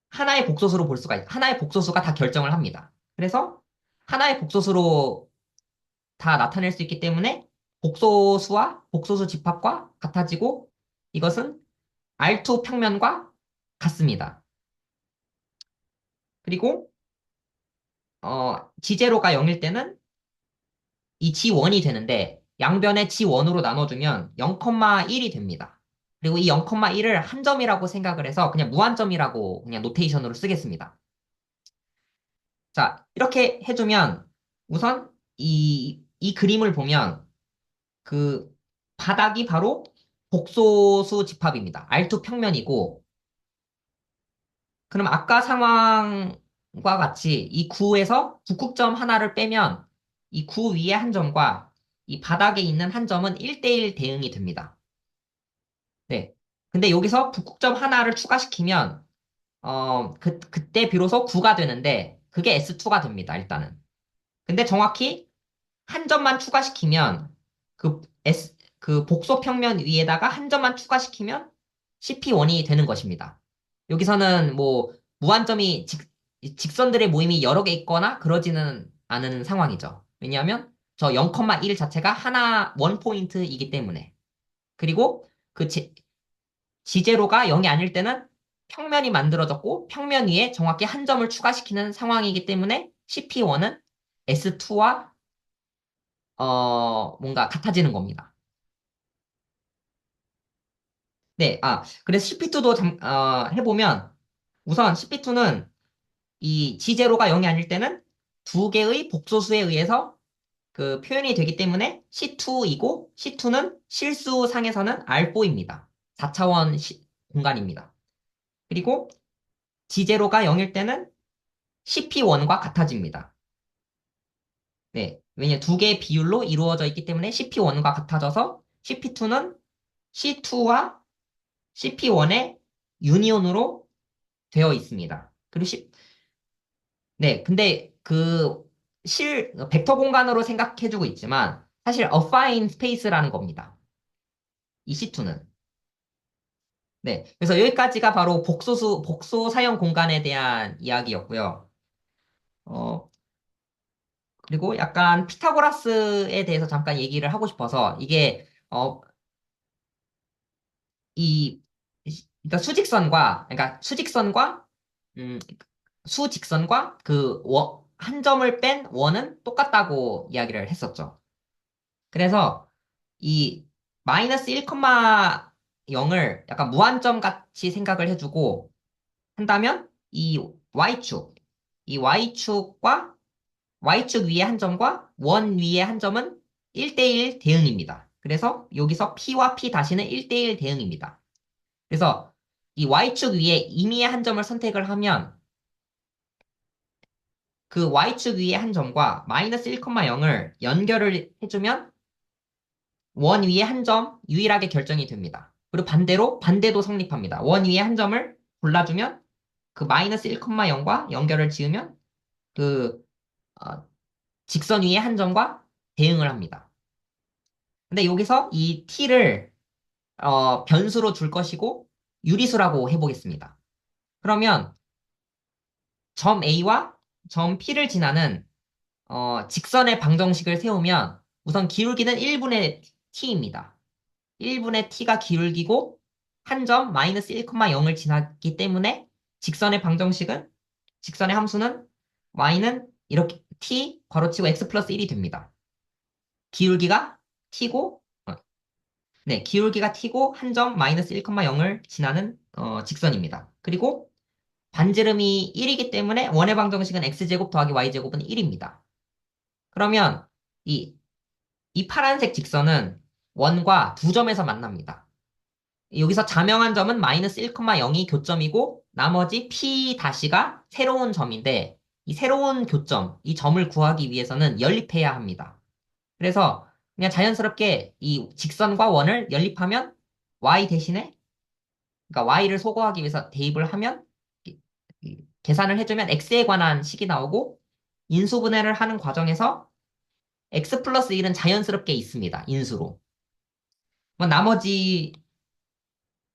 하나의 복소수가 다 결정을 합니다. 그래서 하나의 복소수로 다 나타낼 수 있기 때문에 복소수와 복소수 집합과 같아지고 이것은 R2 평면과 같습니다. 그리고 G0가 0일 때는 이 G1이 되는데 양변에 G1으로 나눠주면 0,1이 됩니다. 그리고 이 0,1을 한 점이라고 생각을 해서 그냥 무한점이라고 그냥 노테이션으로 쓰겠습니다. 자, 이렇게 해주면 우선 이 그림을 보면 그 바닥이 바로 복소수 집합입니다. R2 평면이고, 그럼 아까 상황과 같이 이 구에서 북극점 하나를 빼면 이 구 위에 한 점과 이 바닥에 있는 한 점은 1대1 대응이 됩니다. 네. 근데 여기서 북극점 하나를 추가시키면, 그때 비로소 9가 되는데, 그게 S2가 됩니다, 일단은. 근데 정확히 한 점만 추가시키면, 그 복소 평면 위에다가 한 점만 추가시키면 CP1이 되는 것입니다. 여기서는 뭐, 무한점이 직선들의 모임이 여러 개 있거나 그러지는 않은 상황이죠. 왜냐하면 저 0,1 자체가 원 포인트이기 때문에. 그리고 그 지제로가 0이 아닐 때는 평면이 만들어졌고 평면 위에 정확히 한 점을 추가시키는 상황이기 때문에 CP1은 S2와 뭔가 같아지는 겁니다. 네, 그래서 CP2도 해보면 우선 CP2는 이 지제로가 0이 아닐 때는 두 개의 복소수에 의해서 그 표현이 되기 때문에 C2이고 C2는 실수상에서는 R4입니다. 4차원 공간입니다. 그리고 G0가 0일 때는 CP1과 같아집니다. 네, 왜냐 두 개의 비율로 이루어져 있기 때문에 CP1과 같아져서 CP2는 C2와 CP1의 유니온으로 되어 있습니다. 그리고 네, 근데 벡터 공간으로 생각해주고 있지만 사실 affine space라는 겁니다. 이 C2는. 네, 그래서 여기까지가 바로 복소 사용 공간에 대한 이야기였고요. 어, 그리고 약간 피타고라스에 대해서 잠깐 얘기를 하고 싶어서 이게 이 일단 음, 수직선과 한 점을 뺀 원은 똑같다고 이야기를 했었죠. 그래서 이 마이너스 1,0을 약간 무한점 같이 생각을 해주고 한다면 이 Y축과 Y축 위에 한 점과 원 위에 한 점은 1대1 대응입니다. 그래서 여기서 P와 P 다시는 1대1 대응입니다. 그래서 이 Y축 위에 임의의 한 점을 선택을 하면 그 Y축 위에 한 점과 마이너스 1,0을 연결을 해주면 원 위에 한 점 유일하게 결정이 됩니다. 그리고 반대로 반대도 성립합니다. 원 위에 한 점을 골라주면 그 마이너스 1,0과 연결을 지으면 그 어, 직선 위에 한 점과 대응을 합니다. 근데 여기서 이 t를 변수로 줄 것이고 유리수라고 해보겠습니다. 그러면 점 A와 점 P를 지나는 직선의 방정식을 세우면 우선 기울기는 1분의 t입니다. 1분의 t가 기울기고 한 점 마이너스 1,0을 지났기 때문에 직선의 함수는 y는 이렇게 t 괄호치고 x 플러스 1이 됩니다. 기울기가 t고 네, 기울기가 t고 한 점 마이너스 1,0을 지나는 직선입니다. 그리고 반지름이 1이기 때문에 원의 방정식은 x제곱 더하기 y제곱은 1입니다. 그러면 이 파란색 직선은 원과 두 점에서 만납니다. 여기서 자명한 점은 마이너스 1,0이 교점이고 나머지 P 다시가 새로운 점인데 이 새로운 교점, 이 점을 구하기 위해서는 연립해야 합니다. 그래서 그냥 자연스럽게 이 직선과 원을 연립하면 y 대신에 그러니까 y를 소거하기 위해서 대입을 하면 계산을 해주면 x에 관한 식이 나오고 인수분해를 하는 과정에서 x 플러스 1은 자연스럽게 있습니다. 인수로. 뭐 나머지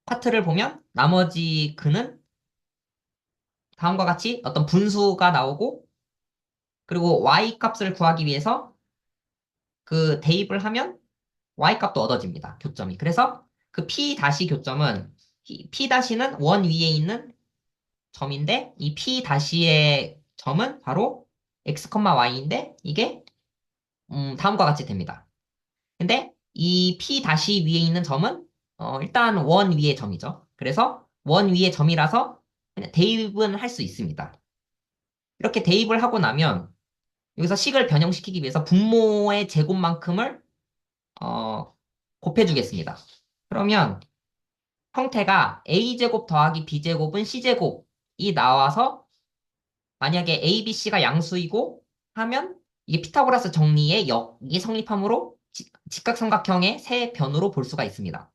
파트를 보면 나머지 근은 다음과 같이 어떤 분수가 나오고 그리고 y 값을 구하기 위해서 그 대입을 하면 y 값도 얻어집니다. 교점이. 그래서 그 p 다시 교점은 p 다시는 원 위에 있는 점인데 이 p 다시의 점은 바로 x, y인데 이게 다음과 같이 됩니다. 근데 이 p 다시 위에 있는 점은 일단 원 위의 점이죠. 그래서 원 위의 점이라서 그냥 대입은 할 수 있습니다. 이렇게 대입을 하고 나면 여기서 식을 변형시키기 위해서 분모의 제곱만큼을 어, 곱해주겠습니다. 그러면 형태가 a제곱 더하기 b제곱은 c제곱이 나와서 만약에 a, b, c가 양수이고 하면 이게 피타고라스 정리의 역이 성립하므로 직각삼각형의 세 변으로 볼 수가 있습니다.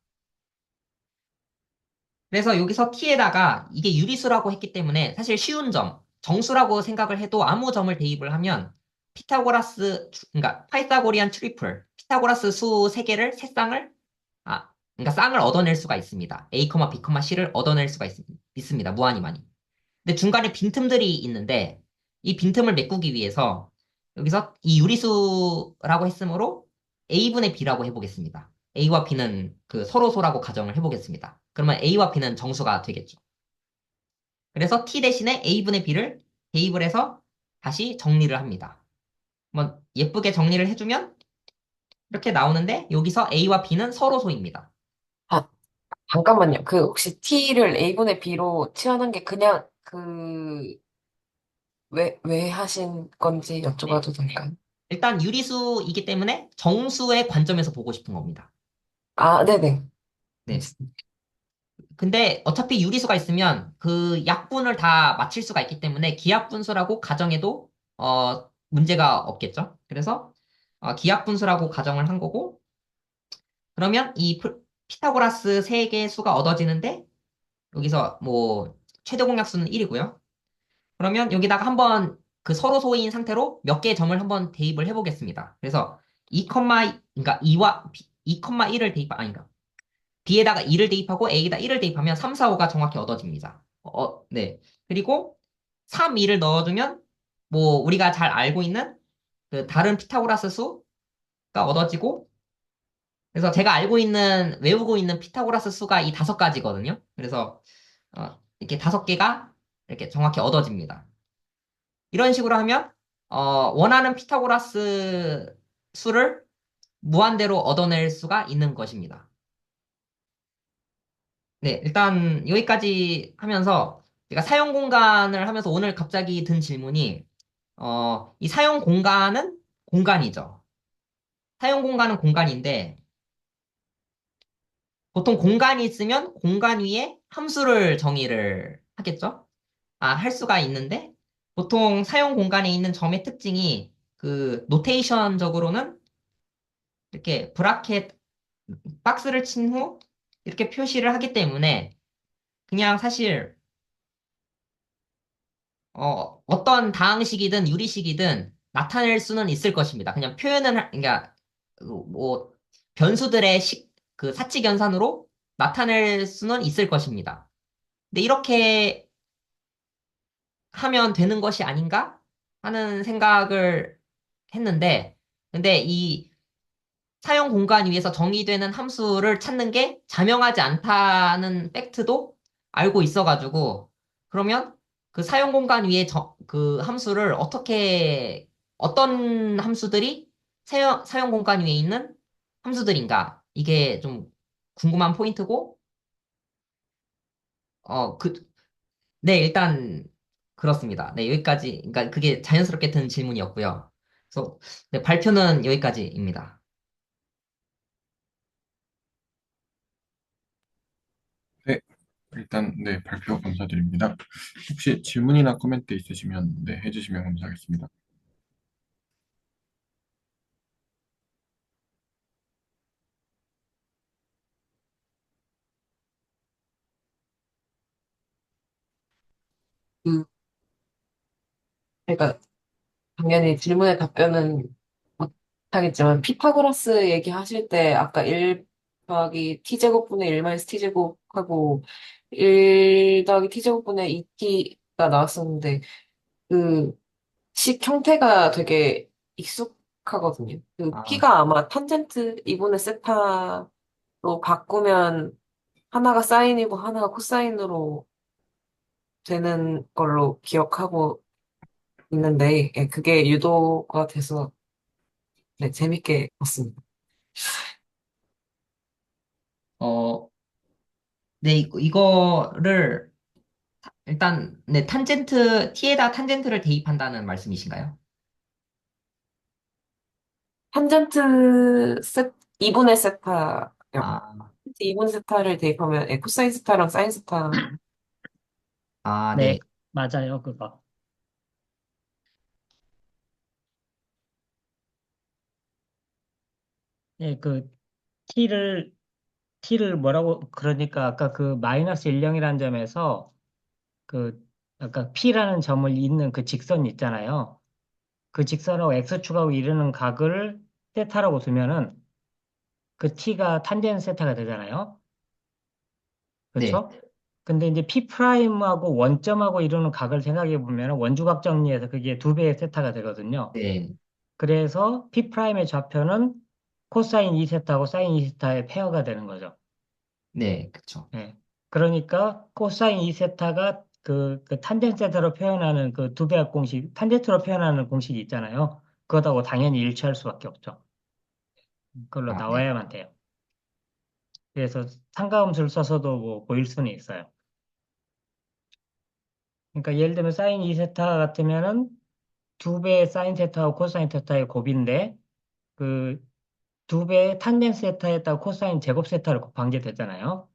그래서 여기서 t에다가 이게 유리수라고 했기 때문에 사실 쉬운 점, 정수라고 생각을 해도 아무 점을 대입을 하면 그러니까 파이타고리안 트리플, 피타고라스 수 세 쌍을, 그러니까 쌍을 얻어낼 수가 있습니다. A, B, C를 얻어낼 수가 있습니다. 무한히 많이. 근데 중간에 빈틈들이 있는데 이 빈틈을 메꾸기 위해서 여기서 이 유리수라고 했으므로 A분의 B라고 해보겠습니다. A와 B는 그 서로소라고 가정을 해보겠습니다. 그러면 A와 B는 정수가 되겠죠. 그래서 T 대신에 A분의 B를 대입을 해서 다시 정리를 합니다. 한번 예쁘게 정리를 해주면 이렇게 나오는데 여기서 A와 B는 서로소입니다. 아, 잠깐만요. 그 혹시 t를 a분의 b로 치환한 게 그냥 왜 하신 건지 네. 여쭤봐도 될까요? 일단 유리수이기 때문에 정수의 관점에서 보고 싶은 겁니다. 아, 네네. 네. 근데 어차피 유리수가 있으면 그 약분을 다 맞힐 수가 있기 때문에 기하분수라고 가정해도 문제가 없겠죠. 그래서 기하분수라고 가정을 한 거고 그러면 이 피타고라스 세 개의 수가 얻어지는데 여기서 뭐 최대 공약수는 1이고요. 그러면 여기다가 한번 그 서로 소인 상태로 몇 개의 점을 한번 대입을 해보겠습니다. 그래서 2, 그러니까 2,1을 아닌가. B에다가 2를 대입하고 A에다 1을 대입하면 3, 4, 5가 정확히 얻어집니다. 네. 그리고 3, 2를 넣어주면 뭐 우리가 잘 알고 있는 그 다른 피타고라스 수가 얻어지고 그래서 제가 외우고 있는 피타고라스 수가 이 5가지거든요. 그래서 이렇게 5개가 이렇게 정확히 얻어집니다. 이런 식으로 하면 원하는 피타고라스 수를 무한대로 얻어낼 수가 있는 것입니다. 네, 일단 여기까지 하면서 제가 사용 공간을 하면서 오늘 갑자기 든 질문이 이 사용 공간은 공간이죠. 사용 공간은 공간인데 보통 공간이 있으면 공간 위에 함수를 정의를 하겠죠? 할 수가 있는데 보통 사용 공간에 있는 점의 특징이 그 노테이션적으로는 이렇게 브라켓 박스를 친 후 이렇게 표시를 하기 때문에 그냥 사실 어떤 다항식이든 유리식이든 나타낼 수는 있을 것입니다. 그냥 그러니까 뭐 변수들의 그 사칙 연산으로 나타낼 수는 있을 것입니다. 근데 이렇게 하면 되는 것이 아닌가 하는 생각을 했는데, 근데 이 사용 공간 위에서 정의되는 함수를 찾는 게 자명하지 않다는 팩트도 알고 있어가지고, 그러면 그 사용 공간 위에 그 함수를 어떤 함수들이 사용 공간 위에 있는 함수들인가? 이게 좀 궁금한 포인트고, 어, 그, 네, 일단, 그렇습니다. 네, 여기까지. 그러니까 그게 자연스럽게 든 질문이었고요. 그래서, 네, 발표는 여기까지입니다. 네, 일단 네, 발표 감사드립니다. 혹시 질문이나 코멘트 있으시면 네, 해주시면 감사하겠습니다. 그, 제가 당연히 질문에 답변은 못하겠지만, 피타고라스 얘기하실 때 아까 1 더하기 t제곱분의 1 마이너스 t제곱하고 1 더하기 t제곱분의 2t가 나왔었는데, 그 식 형태가 되게 익숙하거든요. 그 아, p가 아마 탄젠트 2분의 세타로 바꾸면 하나가 사인이고 하나가 코사인으로 되는 걸로 기억하고 있는데, 예, 그게 유도가 돼서 네, 재밌게 봤습니다. 네, 이거를 일단 네, t에다 탄젠트를 대입한다는 말씀이신가요? 탄젠트 2분의 세타요. 아, 2분의 세타를 대입하면 코사인 세타랑 사인 세타. 네. 네, 맞아요, 그거. 예, 그 t를 뭐라고 그러니까 아까 그 마이너스 1,0이라는 점에서 그 아까 p라는 점을 잇는 그 직선 있잖아요. 그 직선하고 x축하고 이르는 각을 세타라고 두면은 그 t가 탄젠트 세타가 되잖아요. 네. 그렇죠? 근데 이제 p 프라임하고 원점하고 이루는 각을 생각해 보면 원주각 정리해서 그게 두 배의 세타가 되거든요. 네. 그래서 p 프라임의 좌표는 코사인 2세타하고 사인 2세타의 페어가 되는 거죠. 네. 그쵸. 예. 그러니까 코사인 2세타가 그 탄젠트 세타로 표현하는 그 두 배합 공식, 탄젠트로 표현하는 공식이 있잖아요. 그것하고 당연히 일치할 수밖에 없죠. 그걸로 네. 나와야만 돼요. 그래서 상가함수를 써서도 뭐 보일 수는 있어요. 그러니까 예를 들면 사인 2세타 같으면은 두 배의 사인 세타하고 코사인 세타의 곱인데 그 두 배의 탄젠트 세타에다가 코사인 제곱 세타를 곱한 게 되잖아요.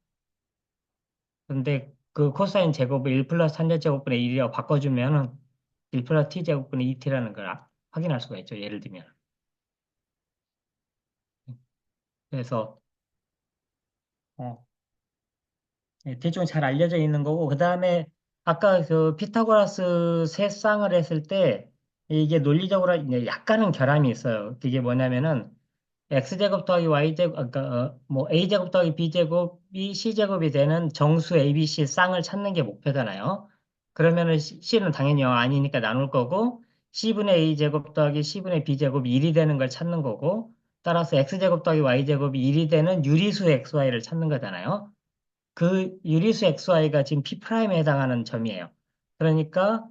근데 그 코사인 제곱을 1 플러스 탄젠트 제곱분의 1이라고 바꿔주면은 1 플러스 t 제곱분의 2t라는 걸 확인할 수가 있죠. 예를 들면. 그래서 어, 예, 대충 잘 알려져 있는 거고 그 다음에 아까 그 피타고라스 세 쌍을 했을 때 이게 논리적으로 이제 약간은 결함이 있어요. 그게 뭐냐면은 x제곱 더하기 y제곱, 아까 뭐 a제곱 더하기 b제곱이 c제곱이 되는 정수 abc 쌍을 찾는 게 목표잖아요. 그러면은 c는 당연히 0 아니니까 나눌 거고 c분의 a제곱 더하기 c분의 b제곱이 1이 되는 걸 찾는 거고 따라서 x제곱 더하기 y제곱이 1이 되는 유리수 xy를 찾는 거잖아요. 그 유리수 xy가 지금 P'에 해당하는 점이에요. 그러니까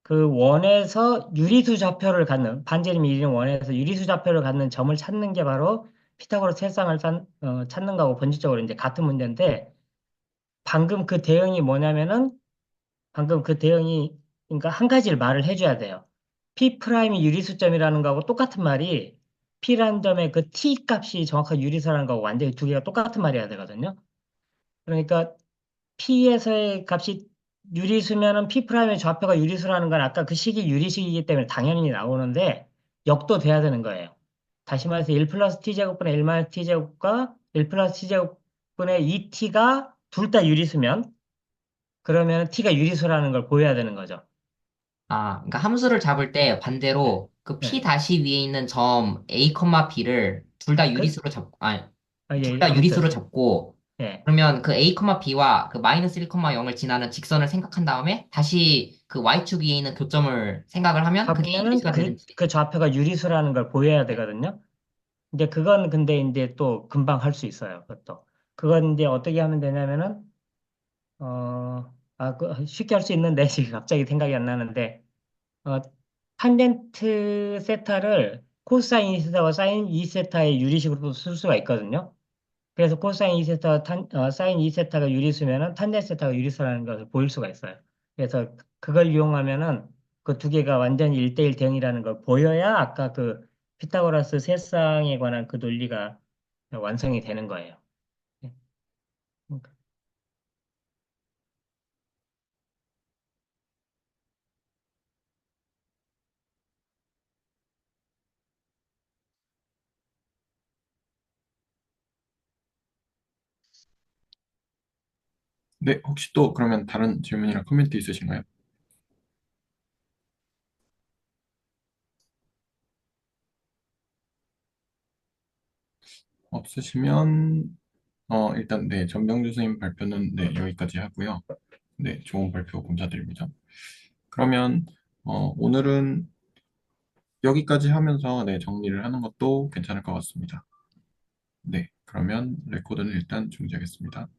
그 원에서 유리수 좌표를 갖는 반지름 1인 원에서 유리수 좌표를 갖는 점을 찾는 게 바로 피타고라스 세쌍을 찾는 거하고 본질적으로 이제 같은 문제인데 방금 그 대응이 뭐냐면은 방금 그 대응이 그러니까 한 가지를 말을 해줘야 돼요. P 프라임이 유리수점이라는 거하고 똑같은 말이 P라는 점의 그 T 값이 정확한 유리수라는 거하고 완전히 두 개가 똑같은 말이어야 되거든요. 그러니까 P에서의 값이 유리수면은 P 프라임의 좌표가 유리수라는 건 아까 그 식이 유리식이기 때문에 당연히 나오는데 역도 돼야 되는 거예요. 다시 말해서 1 플러스 T제곱분의 1 마이너스 T제곱과 1 플러스 T제곱분의 2T가 둘 다 유리수면 그러면 T가 유리수라는 걸 보여야 되는 거죠. 그러니까 함수를 잡을 때 네. 반대로 그 p 네. 다시 위에 있는 점 a, b를 둘 다 그, 유리수로 둘 예, 다 유리수로 아무튼, 잡고 예. 그러면 그 a, b와 그 마이너스 1, 0을 지나는 직선을 생각한 다음에 다시 그 y축 위에 있는 교점을 생각을 하면 그게 잡으면은 유리수가 되는지. 그 좌표가 유리수라는 걸 보여야 네. 되거든요. 이제 그건 근데 이제 또 금방 할 수 있어요. 그것도. 그건 이제 어떻게 하면 되냐면은 쉽게 할 수 있는데 지금 갑자기 생각이 안 나는데 어, 탄젠트 세타를 코사인 2세타와 사인 2세타의 유리식으로 쓸 수가 있거든요. 그래서 코사인 2세타, 사인 2세타가 유리수면은 탄젠트 세타가 유리수라는 것을 보일 수가 있어요. 그래서 그걸 이용하면은 그 두 개가 완전히 1대1 대응이라는 걸 보여야 아까 그 피타고라스 세쌍에 관한 그 논리가 완성이 되는 거예요. 네. 네, 혹시 또 그러면 다른 질문이나 코멘트 있으신가요? 없으시면 일단 네, 전병주 선생님 발표는 네, 여기까지 하고요. 네, 좋은 발표 감사드립니다. 그러면 오늘은 여기까지 하면서 네, 정리를 하는 것도 괜찮을 것 같습니다. 네, 그러면 레코드는 일단 중지하겠습니다.